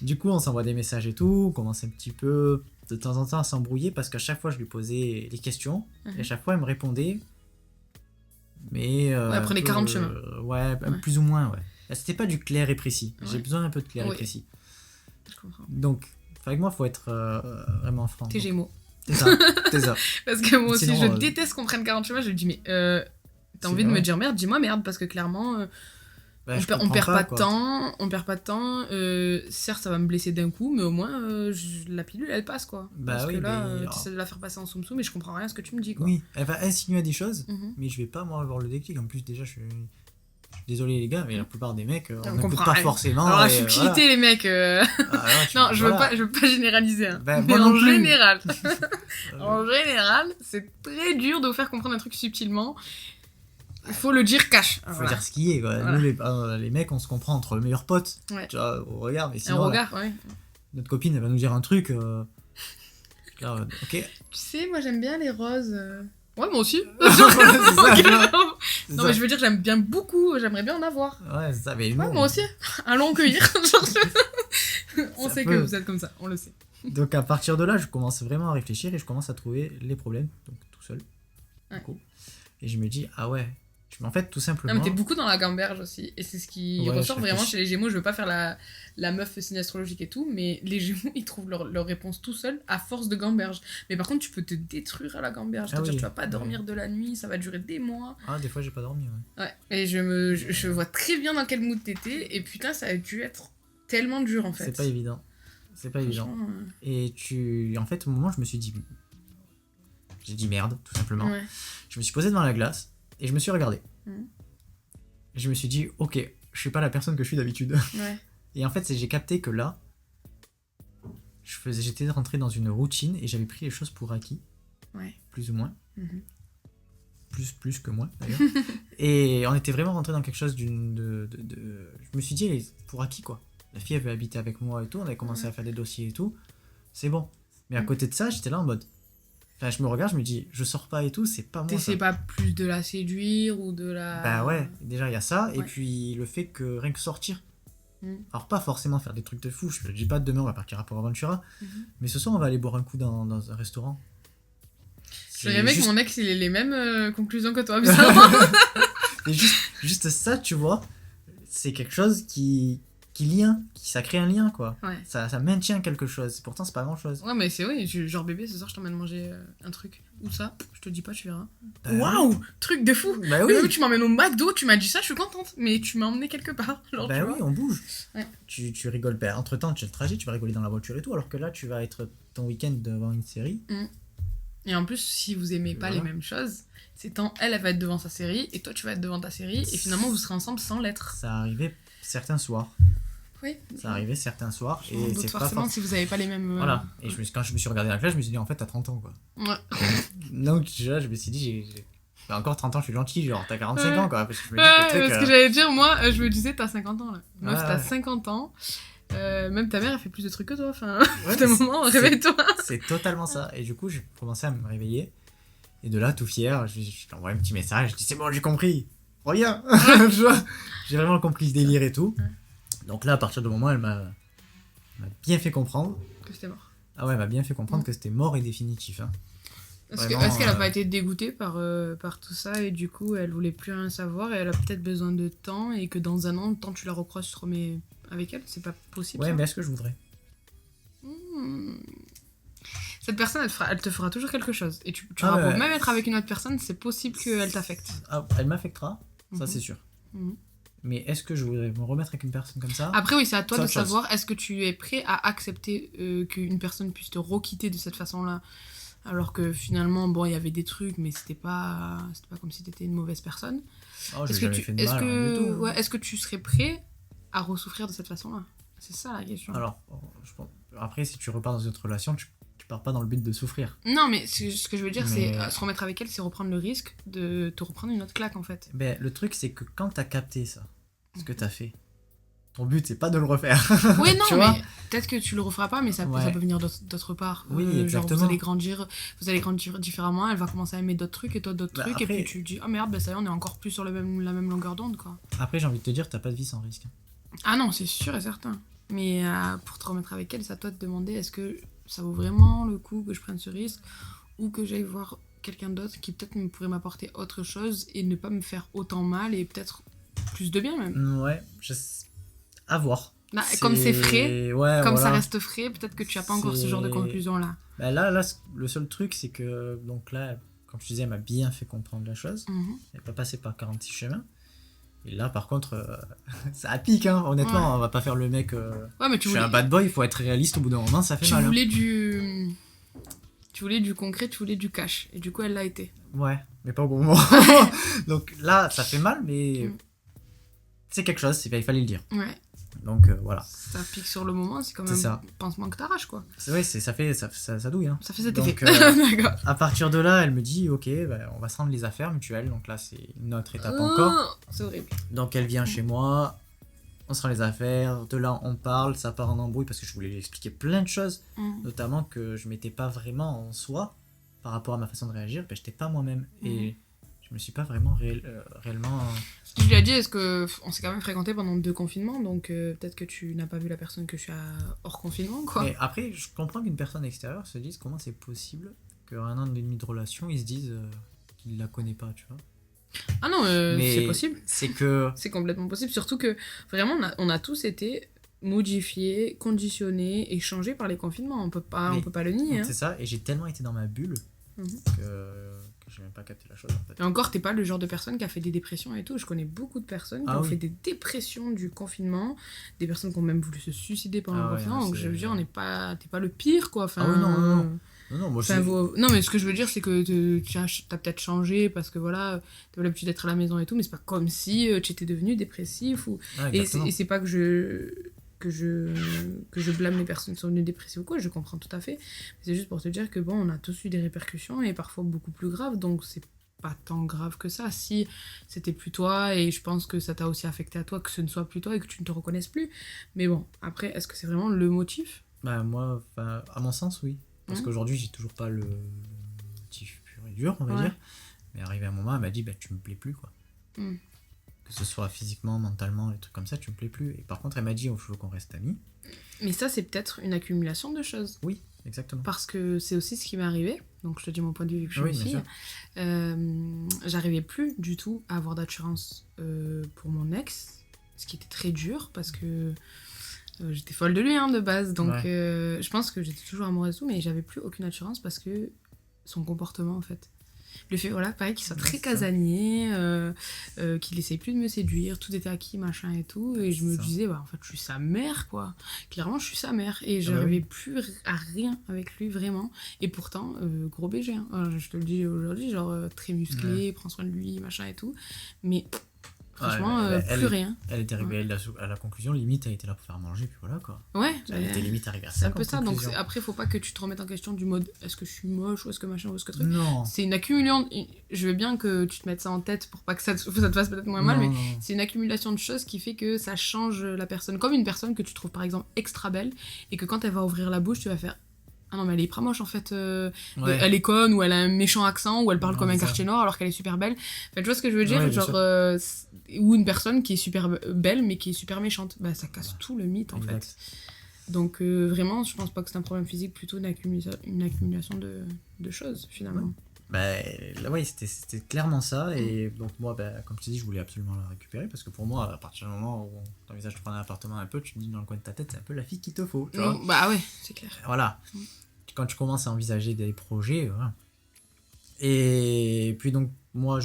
Du coup, on s'envoie des messages et tout, on commence un petit peu de temps en temps à s'embrouiller parce qu'à chaque fois, je lui posais les questions et à chaque fois, elle me répondait. Mais après les 40 chemins. Ouais, Ouais. plus ou moins, ouais. C'était pas du clair et précis. J'ai Ouais. besoin un peu de clair et Oui. précis. Je comprends. Donc, avec moi, faut être vraiment franc. T'es Gémeaux. C'est ça, c'est ça. Parce que moi aussi, Sinon, je déteste qu'on prenne 40 chemins. Je lui dis, mais t'as C'est envie de vrai. me dire merde, dis-moi merde, parce que clairement, Bah, on je perd comprends pas de quoi. temps. On perd pas de temps. Certes, ça va me blesser d'un coup, mais au moins, la pilule, elle passe, quoi. Bah parce oui, que là, mais- t'essaies de la faire passer en soum-soum, mais je comprends rien à ce que tu me dis, quoi. Oui, elle va insinuer des choses, Mhm. mais je vais pas moi avoir le déclic. En plus, déjà, je suis désolé les gars, mais la plupart des mecs, on n'écoute comprend pas rien. forcément. Alors, et subtilité, les mecs. Non, je veux pas généraliser. Hein. Ben, mais moi non en plus. général, en général, c'est très dur de vous faire comprendre un truc subtilement. Il faut le dire cash. Faut Voilà. dire ce qui est, quoi. Voilà. Nous, les mecs, on se comprend entre meilleurs potes. Ouais. Tu vois, au regard, mais Un sinon, regard, ouais. notre copine, elle va nous dire un truc. Là, ok. Tu sais, moi j'aime bien les roses. Ouais, moi aussi. c'est ça, tu vois. C'est Non, ça. mais je veux dire, j'aime bien beaucoup, j'aimerais bien en avoir. Ouais, c'est ça, mais Ouais, non. moi aussi. Allons en cueillir. Genre, on Ça sait peut. que vous êtes comme ça, on le sait. Donc, à partir de là, je commence vraiment à réfléchir et je commence à trouver les problèmes, donc tout seul. Ouais. Du coup. Et je me dis, ah ouais. En fait, tout simplement. Non, mais t'es beaucoup dans la gamberge aussi. Et c'est ce qui Ouais, ressort je vraiment réfléchis. chez les Gémeaux. Je veux pas faire la meuf signe astrologique et tout, mais les Gémeaux, ils trouvent leur réponse tout seuls à force de gamberge. Mais par contre, tu peux te détruire à la gamberge. Ah C'est-à-dire, oui. tu vas pas dormir de la nuit, ça va durer des mois. Ah, des fois, j'ai pas dormi, ouais. Ouais. Et je vois très bien dans quel mood t'étais. Et putain, ça a dû être tellement dur en fait. C'est pas évident. C'est pas évident. Franchement, Et en fait, au moment, je me suis dit. J'ai dit merde, tout simplement. ouais. Je me suis posé devant la glace et je me suis regardé. Mhm. Et je me suis dit, ok, je suis pas la personne que je suis d'habitude. Ouais. Et en fait, j'ai capté que là, j'étais rentré dans une routine et j'avais pris les choses pour acquis, Ouais. plus ou moins. Mhm. Plus que moi, d'ailleurs. Et on était vraiment rentré dans quelque chose Je me suis dit, elle est pour acquis, quoi. La fille, elle veut habiter avec moi et tout. On avait commencé à faire des dossiers et tout. C'est bon. Mais à Mhm. côté de ça, j'étais là en mode. Enfin, je me regarde, je me dis, je sors pas et tout, c'est pas moi. T'essaies Ça. pas plus de la séduire ou de la. Bah ouais, déjà il y a ça. Et Ouais. puis le fait que rien que sortir. Mhm. Alors, pas forcément faire des trucs de fou. Je dis pas demain, on va partir à Port Aventura. Mhm. Mais ce soir, on va aller boire un coup dans un restaurant. Je dirais mec, juste- mon ex, il a les mêmes conclusions que toi, bizarrement. Et juste ça, tu vois, c'est quelque chose qui ça crée un lien, quoi. Ouais. Ça maintient quelque chose. Pourtant, c'est pas grand chose. Ouais, mais c'est oui, genre bébé, ce soir, je t'emmène manger un truc. Où ça? Je te dis pas, tu verras. Bah, Waouh! Truc de fou! Bah Mais oui, même, tu m'emmènes au McDo, tu m'as dit ça, je suis contente. Mais tu m'as emmené quelque part. Genre, bah tu oui, vois. on bouge. Ouais. Tu rigoles. Bah, entre temps, tu as le trajet, tu vas rigoler dans la voiture et tout. Alors que là, tu vas être ton week-end devant une série. Et en plus, si vous aimez pas Voilà. les mêmes choses, c'est tant elle va être devant sa série et toi tu vas être devant ta série et finalement vous serez ensemble sans l'être. Ça arrivait certains soirs. Oui. Ça arrivait certains soirs. Et D'autres c'est pas forcément forcément. si vous avez pas les mêmes. Voilà. Et quand je me suis regardé dans la classe, je me suis dit, en fait, t'as 30 ans, quoi. Ouais. Donc, là, je me suis dit, j'ai encore 30 ans, je suis gentil, genre, t'as 45 Ouais. ans, quoi. Parce que je me dis Ouais, que le truc, parce que j'allais dire, moi, je me disais, t'as 50 ans là. Meuf, Ouais, t'as ouais. 50 ans. Même ta mère, elle fait plus de trucs que toi. Enfin, Ouais, de moment, c'est- réveille-toi. c'est totalement ça. Et du coup, j'ai commencé à me réveiller. Et de là, tout fier, je lui envoie un petit message. Je dis, c'est bon, j'ai compris. Reviens. Tu vois, j'ai vraiment compris ce délire et tout. Donc là, à partir du moment, elle m'a bien fait comprendre. Que c'était mort. Ah ouais, elle m'a bien fait comprendre que c'était mort et définitif. Hein. Vraiment, Est-ce qu'elle a pas été dégoûtée par tout ça et du coup elle voulait plus rien savoir et elle a peut-être besoin de temps et que dans un an, le temps que tu la recroises, tu te remets avec elle? C'est pas possible. Ouais, ça mais est-ce que je voudrais? Cette personne, elle te fera toujours quelque chose. Et tu Ah auras beau ouais. même être avec une autre personne, c'est possible qu'elle t'affecte. Ah, elle m'affectera, ça Mhm. c'est sûr. Mhm. Mais est-ce que je voudrais me remettre avec une personne comme ça? Après, oui, c'est à toi C'est de autre chose. savoir, est-ce que tu es prêt à accepter qu'une personne puisse te requitter de cette façon-là, alors que finalement, bon, il y avait des trucs, mais c'était pas comme si t'étais une mauvaise personne. Oh, j'ai Est-ce que jamais tu, fait de est-ce mal, rien du que, tout. ouais, est-ce que tu serais prêt à ressouffrir de cette façon-là? C'est ça la question. Alors, je pense... après, si tu repars dans une autre relation, tu pars pas dans le but de souffrir. Non, mais ce que je veux dire, Mais- c'est se remettre avec elle, c'est reprendre le risque de te reprendre une autre claque en fait. Ben, le truc, c'est que quand t'as capté ça, ce que t'as fait, ton but c'est pas de le refaire. Oui, non, Tu vois. mais peut-être que tu le referas pas, mais ça Ouais. peut venir d'autre part. Oui, Genre, exactement. vous allez grandir différemment, elle va commencer à aimer d'autres trucs et toi d'autres Bah, trucs, après- et puis tu te dis, ah merde, bah ça y est, on est encore plus sur la même longueur d'onde, quoi. Après, j'ai envie de te dire, t'as pas de vie sans risque. Ah non, c'est sûr et certain. Mais pour te remettre avec elle, c'est à toi de te demander, est-ce que ça vaut vraiment le coup que je prenne ce risque, ou que j'aille voir quelqu'un d'autre qui peut-être pourrait m'apporter autre chose et ne pas me faire autant mal et peut-être plus de bien même. Ouais, à voir. Là, comme c'est frais, Ouais, comme ça voilà. reste frais, peut-être que tu n'as pas encore ce genre de C'est- conclusion là. Bah là, le seul truc, c'est que, donc là, comme je disais, elle m'a bien fait comprendre la chose. Mhm. Elle n'est pas passée par 46 chemins. Et là, par contre, ça pique, hein, honnêtement. Ouais. On va pas faire le mec. Ouais, mais Je suis un bad boy, il faut être réaliste au bout d'un moment, ça fait tu mal. Hein. voulais du. Tu voulais du concret, tu voulais du cash. Et du coup, elle l'a été. Ouais, mais pas au bon moment. Donc là, ça fait mal, mais Mm. c'est quelque chose, il fallait le dire. Ouais. Donc voilà. Ça pique sur le moment, c'est quand C'est même ça. un pansement que t'arraches, quoi. Ça douille. Hein. Ça fait cet Donc, effet. D'accord. à partir de là, elle me dit, ok, bah, on va se rendre les affaires mutuelles. Donc là, c'est une autre étape encore. C'est horrible. Donc elle vient chez moi, on se rend les affaires. De là, on parle, ça part en embrouille parce que je voulais lui expliquer plein de choses, Mm. notamment que je m'étais pas vraiment en soi par rapport à ma façon de réagir. Ben, j'étais pas moi-même et je me suis pas vraiment réellement. Je lui ai dit, est-ce que on s'est quand même fréquenté pendant 2 confinements, donc peut-être que tu n'as pas vu la personne que je suis hors confinement, quoi. Mais après, je comprends qu'une personne extérieure se dise comment c'est possible qu'un an et demi de relation, ils se disent qu'il la connaît pas, tu vois. Ah non, Mais c'est possible. C'est que. C'est complètement possible, surtout que vraiment on a tous été modifiés, conditionnés et changés par les confinements. On peut Mais- pas le nier. Hein. C'est ça, et j'ai tellement été dans ma bulle Mhm. que j'ai même pas capté la chose en fait. Et encore, t'es pas le genre de personne qui a fait des dépressions et tout. Je connais beaucoup de personnes qui Ah ont oui. fait des dépressions du confinement, des personnes qui ont même voulu se suicider pendant Ah le ouais, confinement. non, Donc c'est- je veux dire, t'es pas le pire, quoi. Enfin, Ah oui, non. Non, moi enfin, non, mais ce que je veux dire, c'est que t'as peut-être changé parce que voilà, t'avais l'habitude d'être à la maison et tout, mais c'est pas comme si tu étais devenu dépressif ou. Ah, Et exactement. c'est pas que je blâme les personnes qui sont venues dépressives ou quoi, je comprends tout à fait. C'est juste pour te dire que bon, on a tous eu des répercussions et parfois beaucoup plus graves, donc c'est pas tant grave que ça. Si c'était plus toi, et je pense que ça t'a aussi affecté à toi, que ce ne soit plus toi et que tu ne te reconnaisses plus. Mais bon, après, est-ce que c'est vraiment le motif ? Bah, moi, à mon sens, oui. Parce Mhm. qu'aujourd'hui, j'ai toujours pas le motif pur et dur, on va Ouais. dire. Mais arrivé à un moment, elle m'a dit, bah, tu me plais plus, quoi. Mhm. Que ce soit physiquement, mentalement, des trucs comme ça, tu me plais plus. Et par contre, elle m'a dit, il faut qu'on reste amis. Mais ça, c'est peut-être une accumulation de choses. Oui, exactement. Parce que c'est aussi ce qui m'est arrivé. Donc je te dis mon point de vue vu que je suis Oui, une bien fille. sûr. J'arrivais plus du tout à avoir d'assurance pour mon ex, ce qui était très dur parce que j'étais folle de lui hein, de base. Donc Ouais. je pense que j'étais toujours amoureuse et tout, mais j'avais plus aucune assurance parce que son comportement en fait. Le fait, voilà, pareil, qu'il soit Ouais, très c'est ça. casanier, qu'il essaye plus de me séduire, tout était acquis, machin et tout. Et je me C'est ça. disais, bah, en fait, je suis sa mère, quoi. Clairement, je suis sa mère. Et Ah bah j'arrivais oui. plus à rien avec lui, vraiment. Et pourtant, gros BG, hein. Je te le dis aujourd'hui, genre très musclé, prends soin de lui, machin et tout. Mais franchement, Ouais, plus elle- rien. Elle était arrivée à la conclusion, limite, elle était là pour faire manger, puis voilà, quoi. Ouais, Elle était limite arrivée à c'est ça un peu comme ça. Donc conclusion. après, faut pas que tu te remettes en question du mode est-ce que je suis moche ou est-ce que machin ou est-ce que truc. Non. C'est une accumulation. Je veux bien que tu te mettes ça en tête pour pas que ça te fasse peut-être moins mal, mais Non. c'est une accumulation de choses qui fait que ça change la personne. Comme une personne que tu trouves par exemple extra belle et que quand elle va ouvrir la bouche, tu vas faire ah non, mais elle est hyper moche en fait. Ouais. Elle est conne ou elle a un méchant accent ou elle parle Non, comme un c'est ça. quartier noir alors qu'elle est super belle. Enfin, tu vois ce que je veux dire Ouais, bien genre, sûr. ou une personne qui est super belle mais qui est super méchante. Bah, ça casse tout le mythe en Exact. fait. Donc vraiment, je pense pas que c'est un problème physique, plutôt une accumulation de choses finalement. Bah, là, ouais, c'était clairement ça. Et donc, moi, bah, comme je t'ai dit, je voulais absolument la récupérer. Parce que pour moi, à partir du moment où tu envisages de prendre un appartement un peu, tu te dis dans le coin de ta tête, c'est un peu la fille qu'il te faut. Tu vois. Bah ouais, c'est clair. Voilà. Quand tu commences à envisager des projets, voilà. Et puis donc, moi,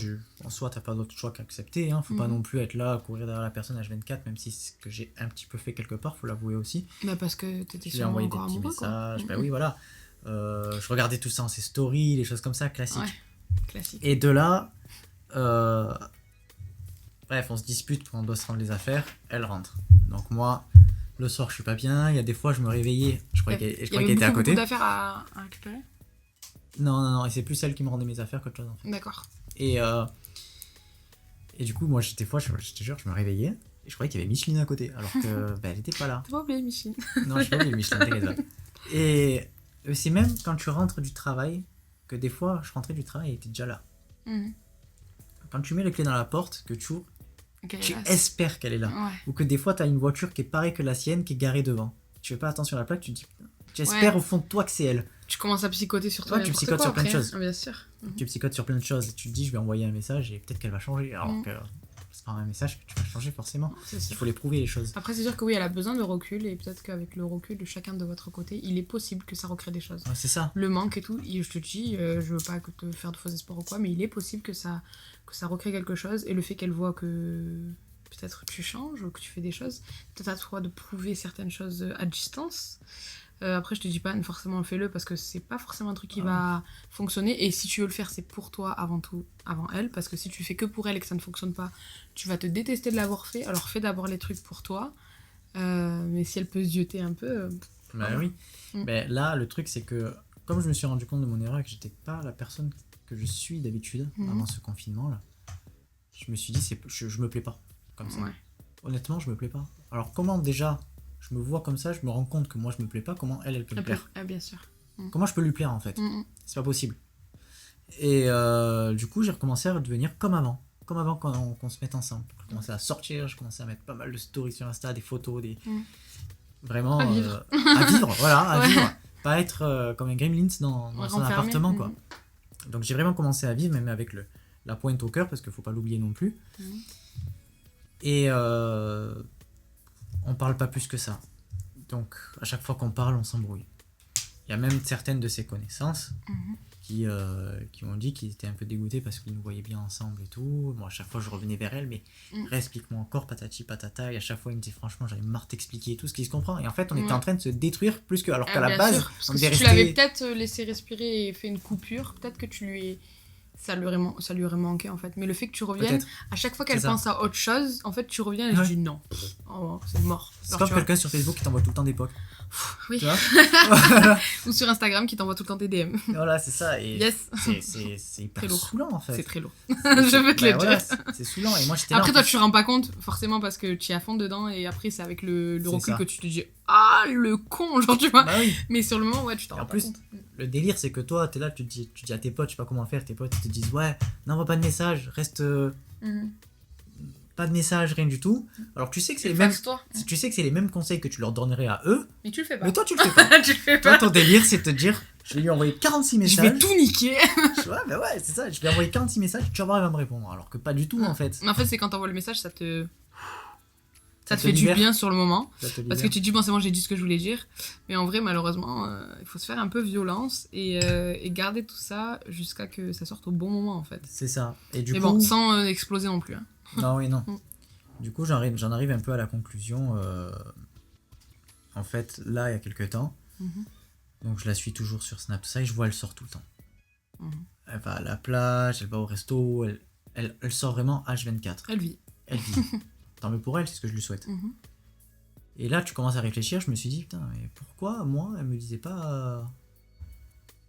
en soi, t'as pas d'autre choix qu'accepter. Hein. Faut pas Mhm. non plus être là, à courir derrière la personne H24, même si c'est ce que j'ai un petit peu fait quelque part, faut l'avouer aussi. Bah parce que t'étais Je lui ai sûrement envoyé des encore petits amoureux quoi. messages. Bah Mhm. oui, voilà. Je regardais tout ça en ses stories, les choses comme ça, classiques. Ouais, classique. Et de là, bref, on se dispute quand on doit se rendre les affaires. Elle rentre. Donc moi, le soir, je suis pas bien. Il y a des fois, je me réveillais. Je croyais qu'elle Il y avait était à côté. beaucoup d'affaires à récupérer. Non. Et c'est plus elle qui me rendait mes affaires qu'autre chose en fait. D'accord. Et du coup, moi, des fois, je te jure, je me réveillais. Et je croyais qu'il y avait Micheline à côté, alors que bah, elle était pas là. T'as pas oublié, Micheline. Non, je sais pas oublié Micheline, t'inquiète pas. Et c'est même quand tu rentres du travail, que des fois, je rentrais du travail et elle était déjà là. Mhm. Quand tu mets les clés dans la porte, que tu ouvres, Ok, tu là, espères qu'elle est là. Ouais. Ou que des fois, tu as une voiture qui est pareille que la sienne, qui est garée devant. Tu fais pas attention à la plaque, tu te dis, tu espères au fond de toi que c'est elle. Tu commences à psychoter sur toi. Ouais, tu n'importe psychotes quoi sur plein de après. choses. Ah, bien sûr. Tu psychotes sur plein de choses et tu te dis, je vais envoyer un message et peut-être qu'elle va changer. Alors que c'est pas un message que tu vas changer forcément. C'est Il sûr. faut les prouver, les choses. Après, c'est sûr que oui, elle a besoin de recul et peut-être qu'avec le recul de chacun de votre côté, il est possible que ça recrée des choses. Ouais, c'est ça. Le manque et tout, je te dis, je veux pas te faire de faux espoirs ou quoi, mais il est possible que ça recrée quelque chose et le fait qu'elle voit que peut-être tu changes ou que tu fais des choses, peut-être à toi de prouver certaines choses à distance. Après, je te dis pas forcément fais-le parce que c'est pas forcément un truc qui va fonctionner et si tu veux le faire, c'est pour toi avant tout, avant elle, parce que si tu fais que pour elle et que ça ne fonctionne pas, tu vas te détester de l'avoir fait, alors fais d'abord les trucs pour toi. Mais si elle peut zioter un peu. Bah oui. Mm. Mais là, le truc, c'est que comme je me suis rendu compte de mon erreur et que j'étais pas la personne que je suis d'habitude avant ce confinement-là, je me suis dit, je me plais pas comme ça. Ouais. Honnêtement, je me plais pas. Alors, comment déjà je me vois comme ça, je me rends compte que moi je me plais pas, comment elle peut me plaire? Ah, bien sûr. Comment je peux lui plaire en fait? Mm. C'est pas possible. Et du coup, j'ai recommencé à devenir comme avant. Comme avant qu'on se mette ensemble. Je commençais à sortir, je commençais à mettre pas mal de stories sur Insta, des photos, vraiment À vivre. à vivre, voilà, à Ouais. vivre. Pas être comme un gremlins dans son Renfermé. appartement, quoi. Donc j'ai vraiment commencé à vivre, même avec la pointe au cœur, parce qu'il faut pas l'oublier non plus. Et on parle pas plus que ça. Donc à chaque fois qu'on parle, on s'embrouille. Il y a même certaines de ses connaissances qui m'ont dit qu'ils étaient un peu dégoûtés parce qu'ils nous voyaient bien ensemble et tout. Moi, à chaque fois, je revenais vers elle, mais réexplique-moi encore, patati patata. Et à chaque fois, il me disait franchement, j'avais marre de t'expliquer tout ce qui se comprend. Et en fait, on était en train de se détruire plus que. Alors qu'à la bien base, sûr. Parce on que devait si tu rester. l'avais peut-être laissé respirer et fait une coupure, peut-être que ça lui aurait manqué en fait. Mais le fait que tu reviennes, Peut-être. à chaque fois qu'elle C'est ça. pense à autre chose, en fait tu reviens et Ouais. je dis non. Oh, c'est mort. C'est Alors, comme tu vois. quelqu'un sur Facebook qui t'envoie tout le temps des pocs. Oui. Tu vois. Ou sur Instagram qui t'envoie tout le temps des DM. Et voilà, c'est ça. Et Yes. c'est hyper Très lourd. saoulant en fait. C'est très lourd. Je veux te le Voilà, dire. c'est saoulant. Et moi, j'étais là. Après en toi plus. tu te rends pas compte forcément parce que tu es à fond dedans et après c'est avec le C'est recul ça. que tu te dis ah le con genre tu vois. Bah oui. Mais sur le moment ouais tu t'en Et rends en pas plus, compte. le délire, c'est que toi, t'es là, tu dis à tes potes, je sais pas comment faire, tes potes ils te disent, ouais, n'envoie pas de message, reste pas de message, rien du tout. Alors tu sais que c'est les mêmes, Faxe-toi. tu sais que c'est les mêmes conseils que tu leur donnerais à eux, Mais tu le fais pas. mais toi tu le fais pas. Tu le fais Toi, pas. ton délire, c'est de te dire, je vais lui envoyer 46 Je messages. vais tout niquer. Ouais, bah ouais, c'est ça, je vais envoyer 46 messages, tu vas voir, elle va me répondre. Alors que pas du tout, en fait. Mais en fait, c'est quand t'envoies le message, ça te te fait du libère. bien sur le moment. Ça te Parce que libère. tu te dis, bon, c'est bon, j'ai dit ce que je voulais dire. Mais en vrai, malheureusement, il faut se faire un peu violence et garder tout ça jusqu'à que ça sorte au bon moment, en fait. C'est ça. Et du Mais coup. bon, sans exploser non plus. Hein. Non, oui, non. Mm. Du coup, j'en arrive un peu à la conclusion. En fait, là, il y a quelques temps. Mhm. Donc, je la suis toujours sur Snap, tout ça, et je vois, elle sort tout le temps. Mhm. Elle va à la plage, elle va au resto, elle sort vraiment H24. Elle vit. Elle vit. Tant mieux pour elle, c'est ce que je lui souhaite. Mhm. Et là, tu commences à réfléchir, je me suis dit, putain, mais pourquoi moi, elle me disait pas.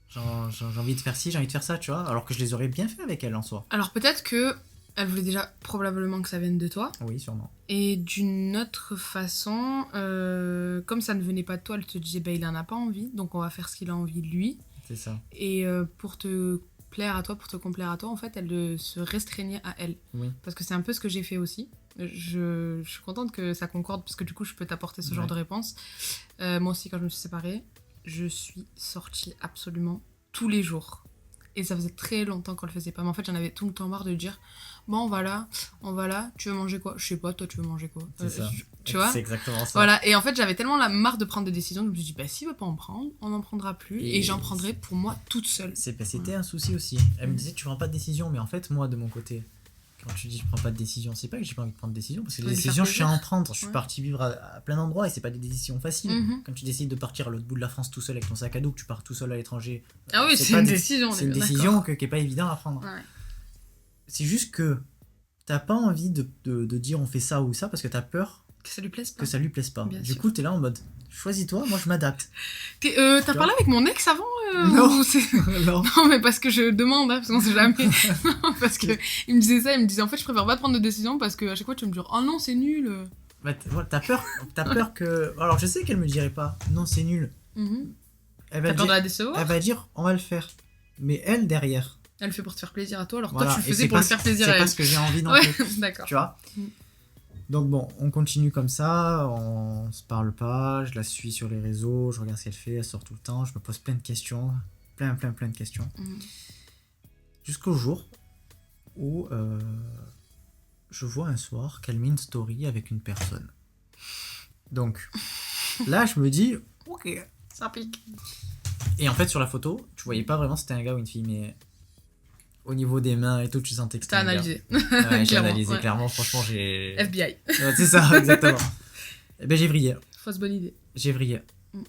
J'ai envie de faire ci, j'ai envie de faire ça, tu vois, alors que je les aurais bien fait avec elle en soi. Alors peut-être que elle voulait déjà probablement que ça vienne de toi. Oui, sûrement. Et d'une autre façon, comme ça ne venait pas de toi, elle te disait, bah, il en a pas envie, donc on va faire ce qu'il a envie de lui. C'est ça. Et pour te plaire à toi, pour te complaire à toi, en fait, elle se restreignait à elle. Oui. Parce que c'est un peu ce que j'ai fait aussi. Je suis contente que ça concorde, parce que du coup, je peux t'apporter ce genre de réponse. Moi aussi, quand je me suis séparée, je suis sortie absolument tous les jours. Et ça faisait très longtemps qu'on le faisait pas. Mais en fait, j'en avais tout le temps marre de dire, bon, on va là, tu veux manger quoi? Je sais pas, toi, tu veux manger quoi? C'est ça. Tu vois? C'est exactement ça. Voilà, et en fait j'avais tellement la marre de prendre des décisions que je me suis dit, bah s'il veut pas en prendre, on n'en prendra plus, et j'en prendrai pour moi toute seule. C'était un souci aussi. Elle me disait, tu prends pas de décision, mais en fait, moi, de mon côté, quand tu dis je prends pas de décision, c'est pas que j'ai pas envie de prendre de décision, parce que les décisions, je sais en prendre. Je suis parti vivre à plein d'endroits et c'est pas des décisions faciles. Quand tu décides de partir à l'autre bout de la France tout seul avec ton sac à dos, que tu pars tout seul à l'étranger. Ah oui, c'est pas une des- décision. C'est une décision qui est pas évidente à prendre. Ouais. C'est juste que t'as pas envie de dire on fait ça ou ça parce que t'as peur Que ça lui plaise pas. que ça lui plaise pas. Bien Du sûr. coup, t'es là en mode, choisis-toi, moi je m'adapte. T'as parlé avec mon ex avant Non. ou Non. Non, mais parce que je demande, hein, parce qu'on sait jamais. Non, parce que il me disait ça, il me disait en fait, je préfère pas prendre de décision parce que à chaque fois, tu me dis, oh non, c'est nul. Bah, voilà, t'as peur que. Alors je sais qu'elle me dirait pas, non, c'est nul. Mhm. Elle va T'as peur de dire, la décevoir. elle va dire, on va le faire. Mais elle, derrière, Elle le fait pour te faire plaisir à toi, alors voilà. toi, tu le Et faisais c'est pour pas le faire plaisir c'est à pas elle. ce que j'ai envie non Ouais, plus. d'accord. Tu vois. Mm. Donc bon, on continue comme ça, on se parle pas, je la suis sur les réseaux, je regarde ce qu'elle fait, elle sort tout le temps, je me pose plein de questions, plein de questions. Mm. Jusqu'au jour où je vois un soir qu'elle met une story avec une personne. Donc là, je me dis, ok. Ça pique. Et en fait, sur la photo, tu voyais pas vraiment si c'était un gars ou une fille, mais au niveau des mains et tout, tu sentais que c'était T'as un gars. analysé. Ouais, j'ai Clairement, analysé, ouais. clairement, franchement, j'ai... FBI. Ouais, c'est ça, exactement. Et ben j'ai vrillé, Fausse bonne idée. j'ai vrillé. Mm.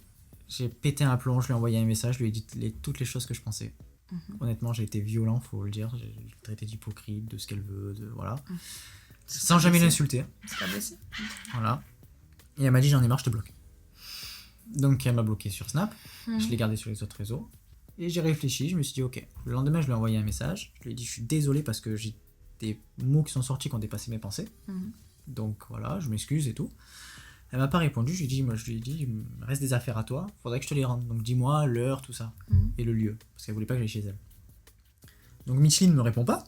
J'ai pété un plomb, je lui ai envoyé un message, je lui ai dit toutes les choses que je pensais. Mhm. Honnêtement, j'ai été violent, faut le dire. J'ai traité d'hypocrite, de ce qu'elle veut, de voilà. C'est Sans pas jamais blessé. l'insulter. C'est pas blessé. Voilà. Et elle m'a dit, j'en ai marre, je te bloque. Donc elle m'a bloqué sur Snap, je l'ai gardé sur les autres réseaux. Et j'ai réfléchi, je me suis dit, ok. Le lendemain, je lui ai envoyé un message. Je lui ai dit, je suis désolé parce que j'ai des mots qui sont sortis qui ont dépassé mes pensées. Mhm. Donc voilà, je m'excuse et tout. Elle m'a pas répondu, je lui ai dit, il me reste des affaires à toi, faudrait que je te les rende. Donc dis-moi l'heure, tout ça. Mhm. Et le lieu, parce qu'elle voulait pas que j'aille chez elle. Donc Micheline me répond pas.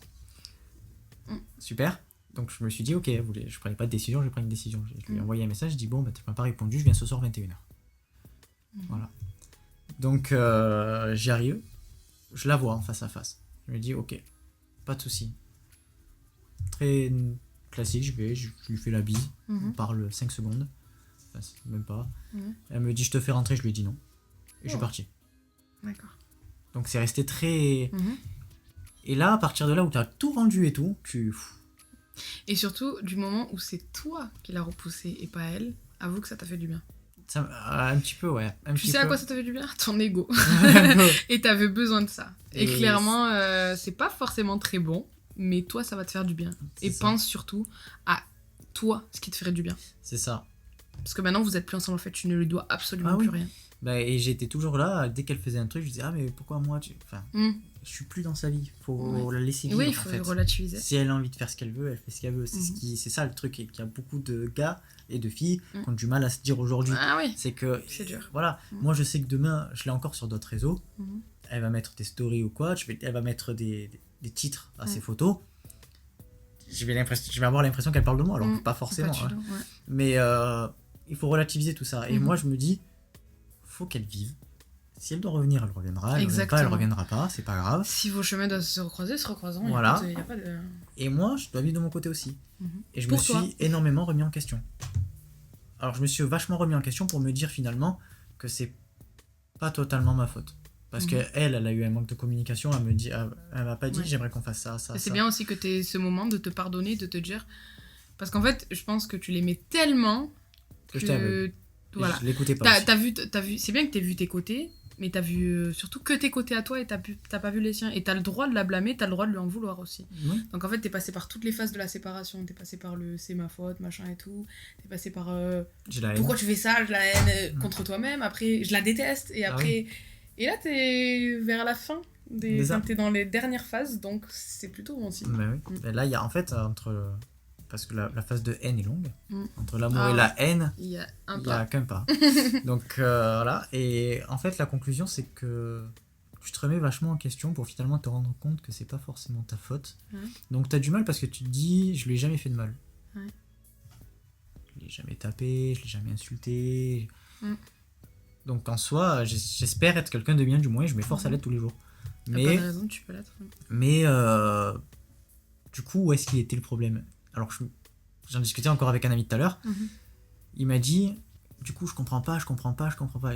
Mm. Super. Donc je me suis dit, ok, je prenais pas de décision, je vais prendre une décision. Je lui ai Mm. envoyé un message, je dis, bon, bah, tu m'as pas répondu, je viens ce soir 21h. Voilà. Donc j'y arrive, je la vois en face à face. Je me dis, ok, pas de souci. Très classique, je lui fais la bise, on Mhm. parle 5 secondes, enfin, c'est même pas. Mhm. Elle me dit, je te fais rentrer, je lui ai dit non. Et je suis Oh. parti. D'accord. Donc c'est resté très... Mhm. Et là, à partir de là où tu as tout vendu et tout, Et surtout, du moment où c'est toi qui l'as repoussé et pas elle, avoue que ça t'a fait du bien. ça, un petit peu, ouais. Un Tu petit sais à peu. quoi ça t'a fait du bien? Ton ego. Un peu. Et t'avais besoin de ça. Et Et clairement, c'est pas forcément très bon, mais toi, ça va te faire du bien. C'est Et ça. pense surtout à toi, ce qui te ferait du bien. C'est ça. Parce que maintenant, vous êtes plus ensemble, en fait, tu ne lui dois absolument Ah oui. plus rien. Bah, et j'étais toujours là, dès qu'elle faisait un truc, je disais, ah mais pourquoi moi Enfin, Mm. je suis plus dans sa vie, faut Ouais. la laisser Et vivre oui, il en faut fait. relativiser. Si elle a envie de faire ce qu'elle veut, elle fait ce qu'elle veut. Mhm. C'est ça le truc, et qu'il y a beaucoup de gars et de filles Mm. qui ont du mal à se dire aujourd'hui. Ah oui, C'est que, c'est dur. voilà, Mm. moi je sais que demain, je l'ai encore sur d'autres réseaux, Mhm. elle va mettre des stories ou quoi, elle va mettre des titres à Mm. ses photos. Je vais avoir l'impression qu'elle parle de moi, alors que Mm. pas forcément. Pas hein. du tout, ouais. Mais il faut relativiser tout ça. Et Mhm. moi, je me dis, faut qu'elle vive. Si elle doit revenir, elle reviendra. Elle Exactement. reviendra pas, c'est pas grave. Si vos chemins doivent se recroiser, se recroiseront. Voilà. Il y a pas de... Et moi, je dois vivre de mon côté aussi. Mhm. Et je Pour me toi. suis énormément remis en question. Alors, je me suis vachement remis en question pour me dire finalement que c'est pas totalement ma faute. Parce Mhm. que elle a eu un manque de communication. Elle m'a pas dit, Ouais. j'aimerais qu'on fasse ça, ça, Et c'est ça. bien aussi que tu aies ce moment de te pardonner, de te dire... Parce qu'en fait, je pense que tu l'aimais tellement Que j'étais aveugle. que... Voilà. Et je l'écoutais pas. T'as aussi. vu... C'est bien que t'aies vu tes côtés, mais t'as vu surtout que tes côtés à toi et t'as pas vu les siens. Et t'as le droit de la blâmer, t'as le droit de lui en vouloir aussi. Oui. Donc en fait, t'es passé par toutes les phases de la séparation. T'es passé par le c'est ma faute, machin et tout. T'es passé par J'ai la haine. pourquoi tu fais ça, je la haine contre toi-même. Après, je la déteste. Et Ah après. Et là, t'es vers la fin. C'est ça. T'es dans les dernières phases, donc c'est plutôt bon aussi. Mais oui. Mm. Et là, il y a en fait, parce que la phase de haine est longue, Mm. entre l'amour Ah et ouais. la haine, Il y a un il n'y a pas. qu'un pas. Donc voilà. Et en fait, la conclusion, c'est que tu te remets vachement en question pour finalement te rendre compte que c'est pas forcément ta faute. Ouais. Donc tu as du mal parce que tu te dis, je lui ai jamais fait de mal. Ouais. Je l'ai jamais tapé, je l'ai jamais insulté. Mm. Donc en soi, j'espère être quelqu'un de bien, du moins, je m'efforce à Mhm. l'être tous les jours. T'as pas Mais, de raison, tu peux l'être. mais du coup, où est-ce qu'il était le problème? Alors j'en discutais encore avec un ami tout à l'heure. Mhm. Il m'a dit, du coup, je comprends pas. Et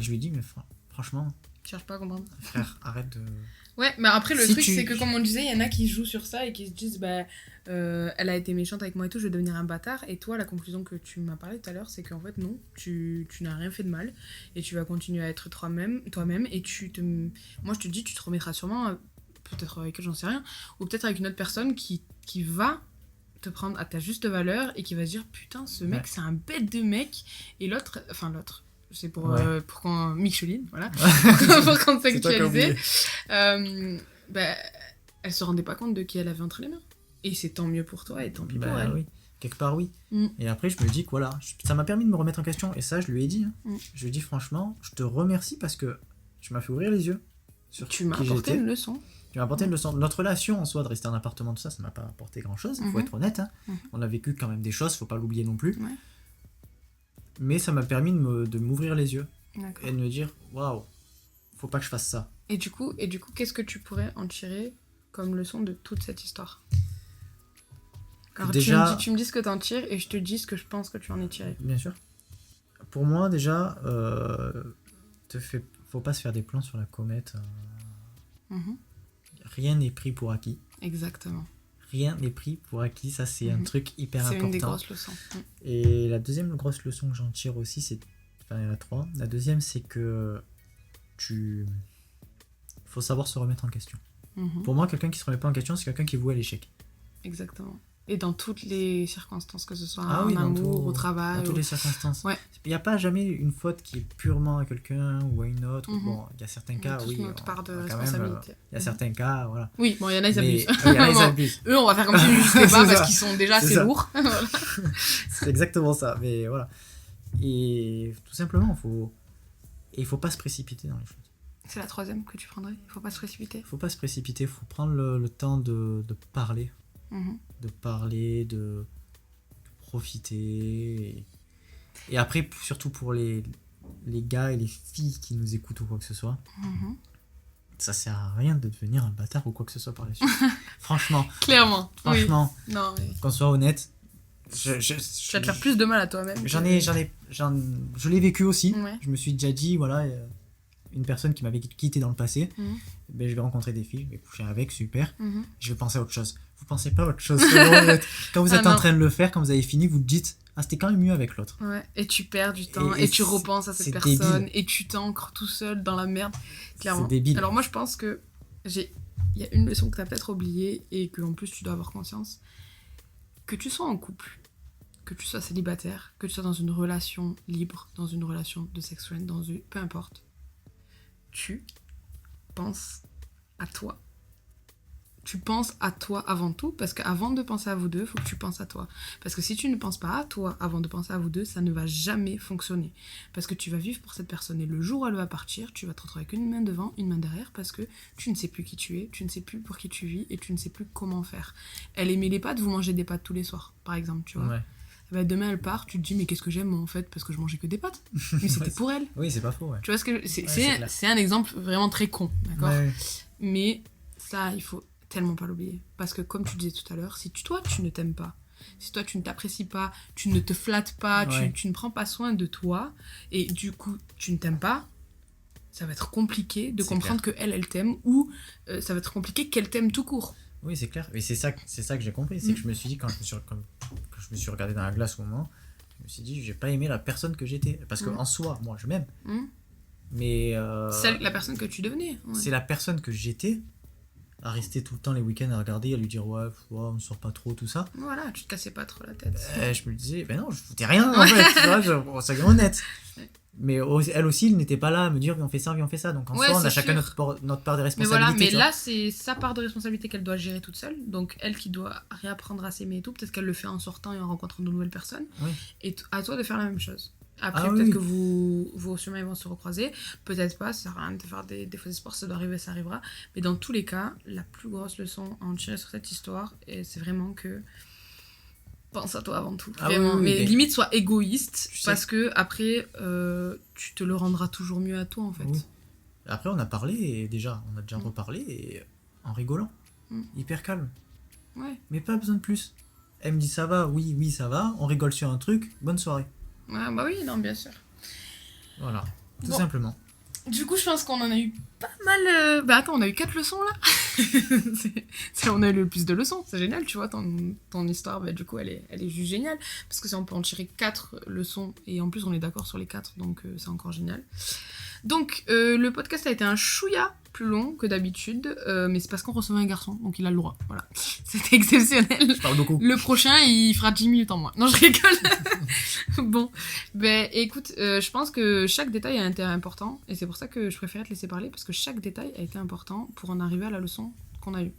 je lui ai dit, mais franchement, Je cherche pas à comprendre. frère, arrête de... Ouais, mais après, le Si truc, tu- c'est que comme on le disait, il y en a qui jouent sur ça et qui se disent, bah, elle a été méchante avec moi et tout, je vais devenir un bâtard. Et toi, la conclusion que tu m'as parlé tout à l'heure, c'est qu'en fait, non, tu n'as rien fait de mal et tu vas continuer à être toi-même. Et moi, je te dis, tu te remettras sûrement, peut-être avec elle, j'en sais rien, ou peut-être avec une autre personne qui va te prendre à ta juste valeur et qui va se dire putain, ce mec, c'est un bête de mec. Et l'autre, c'est pour qu'on Micheline, voilà, pour contextualiser. Elle se rendait pas compte de qui elle avait entre les mains. Et c'est tant mieux pour toi et tant pis pour elle. Oui. Quelque part, oui. Et après, je me dis que voilà, ça m'a permis de me remettre en question. Et ça, je lui ai dit. Je lui ai dit franchement, je te remercie parce que tu m'as fait ouvrir les yeux. Tu m'as apporté une leçon. Tu m'as apporté une leçon. Notre relation en soi, de rester en appartement, tout ça, ça m'a pas apporté grand-chose. Il faut être honnête. On a vécu quand même des choses, faut pas l'oublier non plus. Ouais. Mais ça m'a permis de m'ouvrir les yeux. D'accord. Et de me dire, waouh, faut pas que je fasse ça. Et du coup, qu'est-ce que tu pourrais en tirer comme leçon de toute cette histoire ? Alors, déjà, tu me dis ce que t'en tires et je te dis ce que je pense que tu en es tiré. Bien sûr. Pour moi, déjà, faut pas se faire des plans sur la comète. Rien n'est pris pour acquis. Exactement. Rien n'est pris pour acquis, ça c'est un truc hyper important. C'est une des grosses leçons. Et la deuxième grosse leçon que j'en tire aussi, il y en a 3. La deuxième, c'est que faut savoir se remettre en question. Pour moi, quelqu'un qui se remet pas en question, c'est quelqu'un qui est voué à l'échec. Exactement. Et dans toutes les circonstances, que ce soit en amour, au travail. Dans toutes les circonstances. Ouais. Il n'y a pas jamais une faute qui est purement à quelqu'un ou à une autre. Bon, il y a certains cas, oui. Notre part de responsabilité. Il y a certains cas, voilà. Oui, bon, il y en a, ils abusent. Eux, on va faire comme s'ils n'existaient pas parce qu'ils sont déjà assez lourds. C'est exactement ça. Mais voilà. Et tout simplement, il faut pas se précipiter dans les choses. C'est la 3e que tu prendrais. Il faut pas se précipiter. Il faut pas se précipiter. Il faut prendre le temps de parler. De parler, de profiter. Et après, surtout pour les gars et les filles qui nous écoutent ou quoi que ce soit, ça sert à rien de devenir un bâtard ou quoi que ce soit par la suite. Franchement. Clairement. Franchement. Oui. Non, mais... Qu'on soit honnête. Tu vas te faire plus de mal à toi-même. Je l'ai vécu aussi. Ouais. Je me suis déjà dit, voilà, une personne qui m'avait quitté dans le passé, je vais rencontrer des filles, je vais coucher avec, super. Je vais penser à autre chose. Vous pensez pas à autre chose. Quand vous êtes en train de le faire, quand vous avez fini, vous dites, c'était quand même mieux avec l'autre. Ouais. Et tu perds du temps, et tu repenses à cette personne, débile. Et tu t'ancres tout seul dans la merde. Clairement. C'est débile. Alors moi, je pense que il y a une leçon que tu as peut-être oubliée, et que en plus tu dois avoir conscience. Que tu sois en couple, que tu sois célibataire, que tu sois dans une relation libre, dans une relation de sex friend, peu importe, tu penses à toi. Tu penses à toi avant tout, parce qu'avant de penser à vous deux, il faut que tu penses à toi. Parce que si tu ne penses pas à toi avant de penser à vous deux, ça ne va jamais fonctionner. Parce que tu vas vivre pour cette personne, et le jour où elle va partir, tu vas te retrouver avec une main devant, une main derrière, parce que tu ne sais plus qui tu es, tu ne sais plus pour qui tu vis, et tu ne sais plus comment faire. Elle aimait les pâtes, vous mangez des pâtes tous les soirs, par exemple, tu vois. Ouais. Demain elle part, tu te dis mais qu'est-ce que j'aime moi en fait, parce que je mangeais que des pâtes. Mais c'était pour elle. Oui, c'est pas faux. Ouais. Tu vois ce que c'est un exemple vraiment très con, d'accord. Ouais. Mais ça, il faut tellement pas l'oublier, parce que comme tu disais tout à l'heure, si toi tu ne t'aimes pas, si toi tu ne t'apprécies pas, tu ne te flattes pas, tu ne prends pas soin de toi, et du coup tu ne t'aimes pas, ça va être compliqué de comprendre que elle t'aime, ou ça va être compliqué qu'elle t'aime tout court. Oui, c'est clair. Et c'est ça que j'ai compris. C'est que je me suis dit, quand je me suis regardé dans la glace au moment, je me suis dit, j'ai pas aimé la personne que j'étais. Parce qu'en soi, moi, je m'aime. Mais... la personne que tu devenais. Ouais. C'est la personne que j'étais, à rester tout le temps les week-ends à regarder, à lui dire, ouais, on ne sort pas trop, tout ça. Voilà, tu te cassais pas trop la tête. Je me disais, non, je foutais rien, en fait. Tu vois, soyons honnêtes. Mais elle aussi, elle n'était pas là à me dire on fait ça. Donc en soi, on a chacun notre part de responsabilité. Mais voilà, mais là, c'est sa part de responsabilité qu'elle doit gérer toute seule. Donc elle qui doit réapprendre à s'aimer et tout, peut-être qu'elle le fait en sortant et en rencontrant de nouvelles personnes. Oui. Et à toi de faire la même chose. Après, peut-être que vos chemins vont se recroiser. Peut-être pas, ça sert à rien de faire des faux espoirs. Ça doit arriver, ça arrivera. Mais dans tous les cas, la plus grosse leçon à en tirer sur cette histoire, et c'est vraiment que... pense à toi avant tout, vraiment. Mais limite sois égoïste, parce que après tu te le rendras toujours mieux à toi en fait. Oui. Après on a parlé, et déjà on a déjà reparlé, et en rigolant, hyper calme. Ouais. Mais pas besoin de plus. Elle me dit ça va, oui ça va, on rigole sur un truc, bonne soirée. Ouais, bah oui, non, bien sûr. Voilà, tout simplement. Du coup, je pense qu'on en a eu pas mal... Bah attends, on a eu 4 leçons là. On a eu le plus de leçons, c'est génial, tu vois, ton histoire, bah, du coup, elle est juste géniale. Parce que si on peut en tirer 4 leçons, et en plus on est d'accord sur les 4, donc c'est encore génial. Donc, le podcast a été un chouïa plus long que d'habitude, mais c'est parce qu'on recevait un garçon, donc il a le droit. Voilà, c'était exceptionnel. Je parle beaucoup. Le prochain, il fera 10 minutes en moins. Non, je rigole. Bon, ben écoute, je pense que chaque détail a été important, et c'est pour ça que je préférais te laisser parler, parce que chaque détail a été important pour en arriver à la leçon qu'on a eue.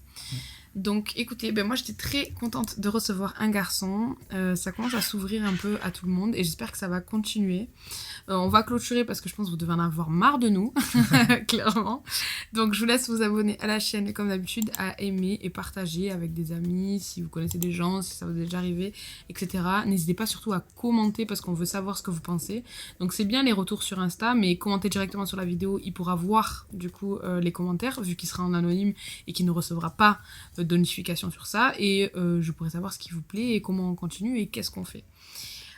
Donc écoutez, ben moi j'étais très contente de recevoir un garçon, ça commence à s'ouvrir un peu à tout le monde et j'espère que ça va continuer. On va clôturer parce que je pense que vous devez en avoir marre de nous, clairement. Donc je vous laisse vous abonner à la chaîne comme d'habitude, à aimer et partager avec des amis, si vous connaissez des gens, si ça vous est déjà arrivé, etc. N'hésitez pas surtout à commenter parce qu'on veut savoir ce que vous pensez. Donc c'est bien les retours sur Insta, mais commentez directement sur la vidéo, il pourra voir du coup les commentaires vu qu'il sera en anonyme et qu'il ne recevra pas de notification sur ça et je pourrais savoir ce qui vous plaît et comment on continue et qu'est-ce qu'on fait.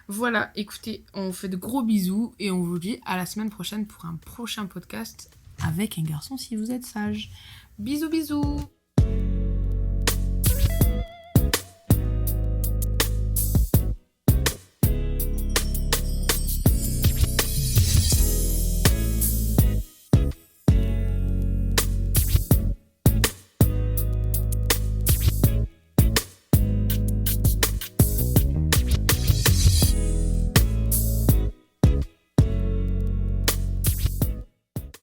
Voilà, écoutez, on vous fait de gros bisous et on vous dit à la semaine prochaine pour un prochain podcast avec un garçon si vous êtes sage. Bisous bisous.